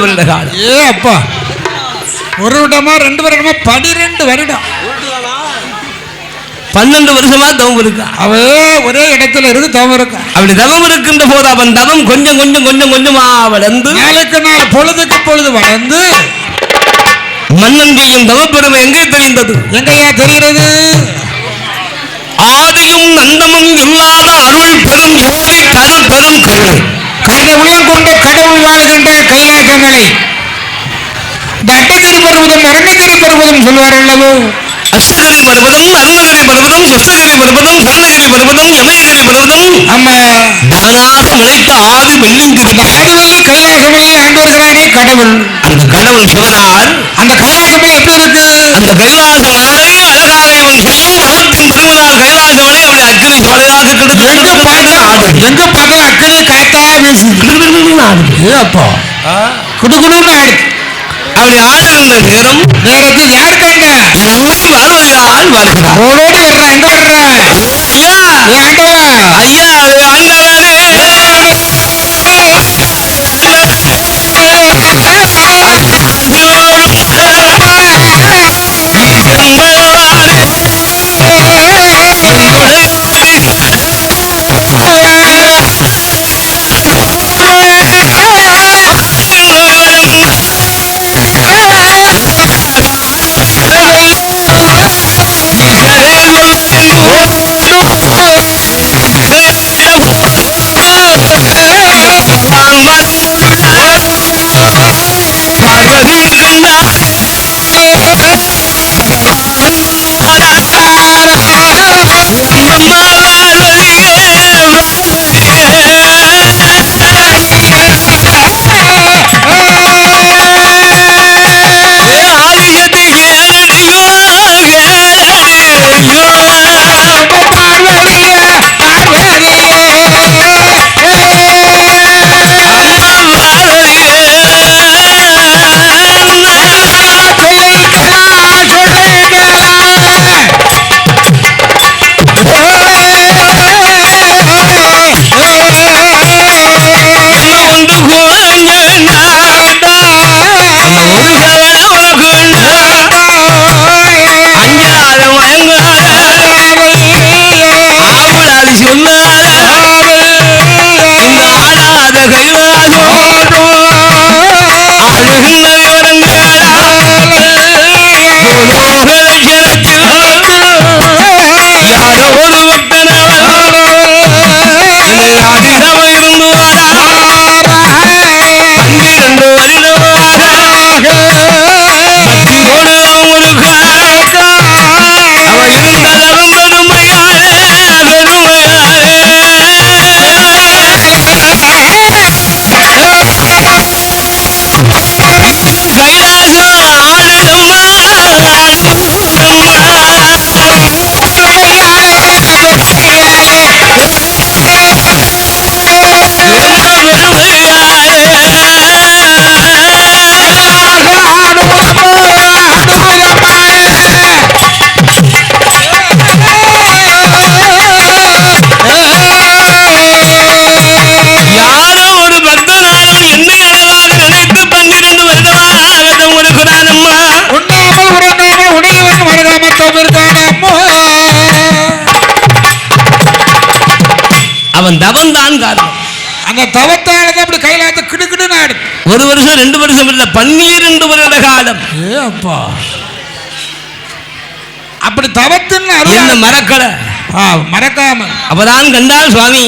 [SPEAKER 1] வருட காலம்.
[SPEAKER 2] ஏ அப்பா, ஒரு வருடமா 2 வருடமா 12 வருடம்.
[SPEAKER 1] 12 வருஷமா தவம் இருக்கா.
[SPEAKER 2] அவே ஒரே இடத்துல இருந்து தவம் இருக்கா.
[SPEAKER 1] அப்படி தவம் இருக்கின்ற போது அவன் தவம் கொஞ்சம் கொஞ்சம் கொஞ்சம் கொஞ்சமா வளர்ந்து
[SPEAKER 2] நாளுக்கு நாள் பொழுதுக்கு பொழுது வளர்ந்து
[SPEAKER 1] மன்னன் செய்யும் தவப்பெருமை எங்கே தெரிந்தது?
[SPEAKER 2] எங்கயா தெரிகிறது?
[SPEAKER 1] ஆதியும் நந்தமும் இல்லாத அருள் பெரும் யோகி தரு பெரும் கருணை
[SPEAKER 2] கருணை உள்ளம் கொண்டு கடவுள் வாழ்கின்ற கைலாசங்களை அட்டகிரி பருவதம் அரங்ககிரி பருவதம் சொல்வார் அல்லவோ.
[SPEAKER 1] அஷ்டகிரி பர்வதம், அருணகிரி பர்வதம், சப்தகிரி பர்வதம், சொர்ணகிரி பர்வதம், யமகிரி பர்வதம்,
[SPEAKER 2] ஆமா
[SPEAKER 1] தானாக முளைத்த ஆதி வெள்ளிங்கிரி
[SPEAKER 2] ஆதிவெள்ளி கைலாசமலையை ஆண்டு வருகிறானே கடவுள்.
[SPEAKER 1] அந்த கடவுள் சிவனார்.
[SPEAKER 2] அந்த கைலாசமலை எப்படி இருக்கு?
[SPEAKER 1] அந்த கைலாச மலை அழகாக இவன் செய்யும் தவத்தின் பெருமனார் கைலாச மலை அவளை அக்கினி ஜோலையாக
[SPEAKER 2] எங்க பார்த்தா அக்கினி காத்தா வீசுது. அப்போ குடுகுடுன்னு ஆடு.
[SPEAKER 1] அப்படி ஆடுகின்ற
[SPEAKER 2] நேரத்தில் யார் கண்ட
[SPEAKER 1] பார்வதியால் வருகிறார்.
[SPEAKER 2] ஓடோடி வர்ற. எங்க வர்ற?
[SPEAKER 1] ஐயா
[SPEAKER 2] ஆண்டவா,
[SPEAKER 1] ஐயா ஆண்டவரே அவன் தவம் தான் காரணம்.
[SPEAKER 2] அந்த தவத்தால அப்படி கைலாத்த கிடுகிடு நாடு.
[SPEAKER 1] ஒரு வருஷம் 2 வருஷம் இல்ல 12 வருட காலம்.
[SPEAKER 2] அப்பா அப்படி தவத்தின்
[SPEAKER 1] என்ன மறக்கல
[SPEAKER 2] மறக்காம
[SPEAKER 1] அப்பதான் கண்டால் சுவாமி.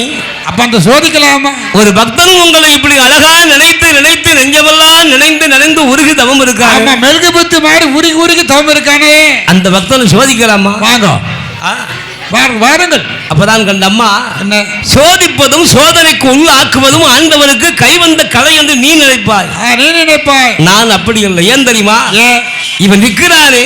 [SPEAKER 2] அப்ப அந்த சோதிக்கலாமா?
[SPEAKER 1] ஒரு பக்தன் உங்களை இப்படி அழகா நினைத்து நினைத்து நெஞ்சமெல்லாம் நினைந்து நினைந்து உருகி தவம் இருக்காங்க.
[SPEAKER 2] மெழுகு பத்து மாதிரி உருகி உருகி தவம் இருக்கானே, அந்த
[SPEAKER 1] பக்தனை சோதிக்கலாமா?
[SPEAKER 2] வாங்க வாருங்கள்.
[SPEAKER 1] அப்பதான் கண்டம்மா,
[SPEAKER 2] என்ன
[SPEAKER 1] சோதிப்பதும் சோதனைக்கு உள்ளாக்குவதும் ஆண்டவனுக்கு கைவந்த கலை என்று நீ நினைப்பாய்.
[SPEAKER 2] நீ நினைப்பாய்,
[SPEAKER 1] நான் அப்படி இல்லை. ஏன் தெரியுமா? இவன் நிற்கிறானே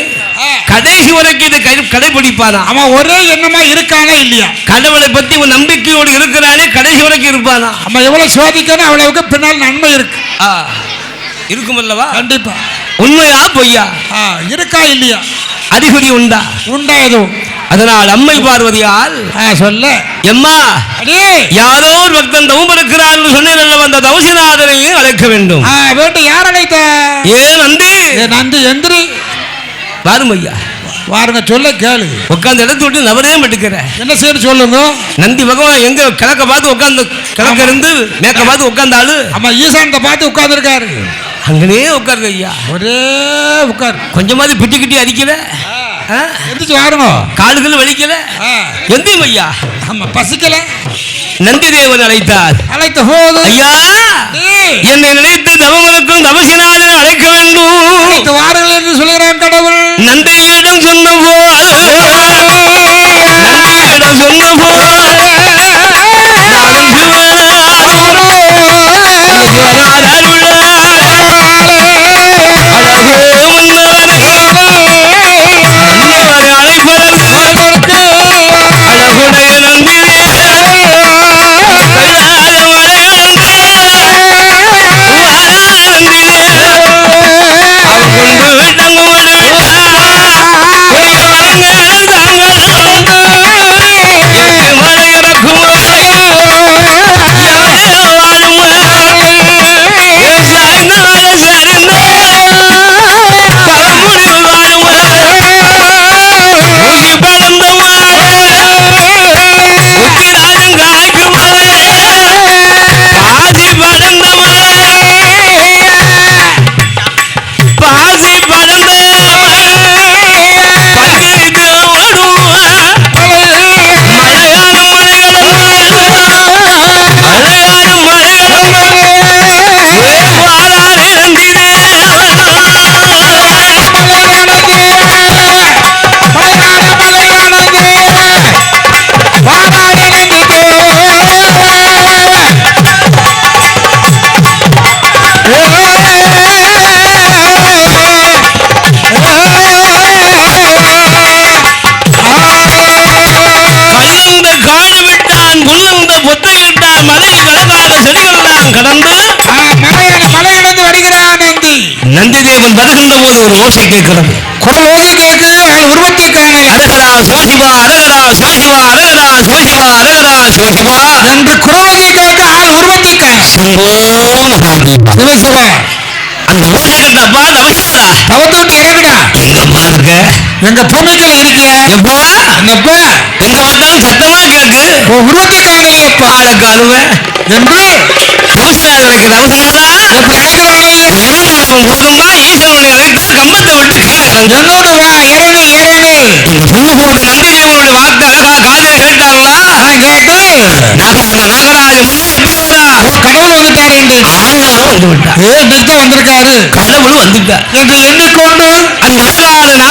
[SPEAKER 1] கடைசி வரைக்கும் இதை கடைபிடிப்பானா? அவன் ஒரே எண்ணமா இருக்கானா இல்லையா? கடவுளை பத்தி இவன் நம்பிக்கையோடு இருக்கிறானே கடைசி வரைக்கும் இருப்பானா? அவன் எவ்வளவு சோதிக்கணும் அவ்வளவுக்கு பின்னால் நன்மை இருக்கு இருக்கும் அல்லவா? கண்டிப்பா. உண்மையா பொய்யா? இருக்கா இல்லையா? அறிகுறி உண்டா? உண்டா எதுவும். அதனால் அம்மை பார்வதியால் சொல்ல எம்மா யாரோ ஒரு பக்தன் தவம் இருக்கிறான் என்று சொன்னேன். அந்த தவசிநாதனையும் அழைக்க வேண்டும். வேண்டும். யார் அழைத்த? ஏன் நந்தி? நந்தி எந்திரி வாரும் ஐயா.
[SPEAKER 2] வாருங்க சொல்ல கேளு.
[SPEAKER 1] உட்காந்து இடத்த விட்டு நபரே மாட்டுக்கிற.
[SPEAKER 2] என்ன செய்ய சொல்லுங்க.
[SPEAKER 1] நந்தி பகவான் எங்க கிழக்க பார்த்து உட்காந்து, கிழக்க இருந்து மேற்க பார்த்து உட்கார்ந்தாலும்
[SPEAKER 2] ஆமா ஈசானத்தை பார்த்து உட்கார்ந்து இருக்காரு.
[SPEAKER 1] அங்கனே உட்காருங்க ஐயா.
[SPEAKER 2] ஒரே உட்காரு.
[SPEAKER 1] கொஞ்சமாவது பிட்டி கிட்டி அடிக்கல,
[SPEAKER 2] எந்திரிச்சு வாருங்க.
[SPEAKER 1] காலுகள் வலிக்கல, எந்தியும் ஐயா.
[SPEAKER 2] ஆமா பசிக்கல.
[SPEAKER 1] நந்தி தேவன் அழைத்தார்.
[SPEAKER 2] அழைத்த போது
[SPEAKER 1] ஐயா என்னை நினைத்து தவமனுக்கும் தவசினாலே அழைக்க வேண்டும்
[SPEAKER 2] வாருங்கள் என்று சொல்கிறான் கடவுள்.
[SPEAKER 1] நந்தியிடம் சொன்ன போது நந்தியிடம் சொன்ன போது நந்தி தேவன் வருகின்ற போது ஒரு ஓசை கேட்கிறது.
[SPEAKER 2] குரல் ஓசை கேட்கு. அவள் உருவத்தை காணல.
[SPEAKER 1] அரகரா சிவசிவா அரகரா சிவசிவா அரகரா சிவசிவா அரகரா சிவசிவா
[SPEAKER 2] என்று குரல் ஓசை கேட்கு. ஆள் உருவத்தை சிவசிவா.
[SPEAKER 1] அந்த ஓசை கேட்டப்பா நமஸ்தா
[SPEAKER 2] தவத்தோட்டு இறங்குடா.
[SPEAKER 1] எங்கப்பா இருக்க?
[SPEAKER 2] எங்க பூமிக்குள்ள இருக்கிய.
[SPEAKER 1] எப்பா
[SPEAKER 2] என்னப்பா
[SPEAKER 1] எங்க பார்த்தாலும் சத்தமா கேக்கு.
[SPEAKER 2] உருவத்தை காணலையப்பா.
[SPEAKER 1] ஆள காணுவ என்று தவசனா கிடைக்குது. அவசரா
[SPEAKER 2] எப்படி அழைக்கிறானே
[SPEAKER 1] முருகம்பா ஈசனுடைய அழைத்தால் கம்பத்தை விட்டு கீழே
[SPEAKER 2] என்னோட வா இறங்கு இறங்கு.
[SPEAKER 1] புண்ணுகோடு நந்தி தேவனுடைய வாக்கு அழகா காதல கேட்டாங்களா?
[SPEAKER 2] கேட்டு
[SPEAKER 1] நாகராஜ
[SPEAKER 2] கடவுள் வந்துட்டாரு என்று
[SPEAKER 1] வந்து விட்டார்.
[SPEAKER 2] நிறுத்த வந்திருக்காரு.
[SPEAKER 1] கடவுள் வந்துட்டார்
[SPEAKER 2] என்று எண்ணிக்கொண்டு
[SPEAKER 1] அந்த நாகராஜ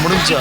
[SPEAKER 3] முடிஞ்சா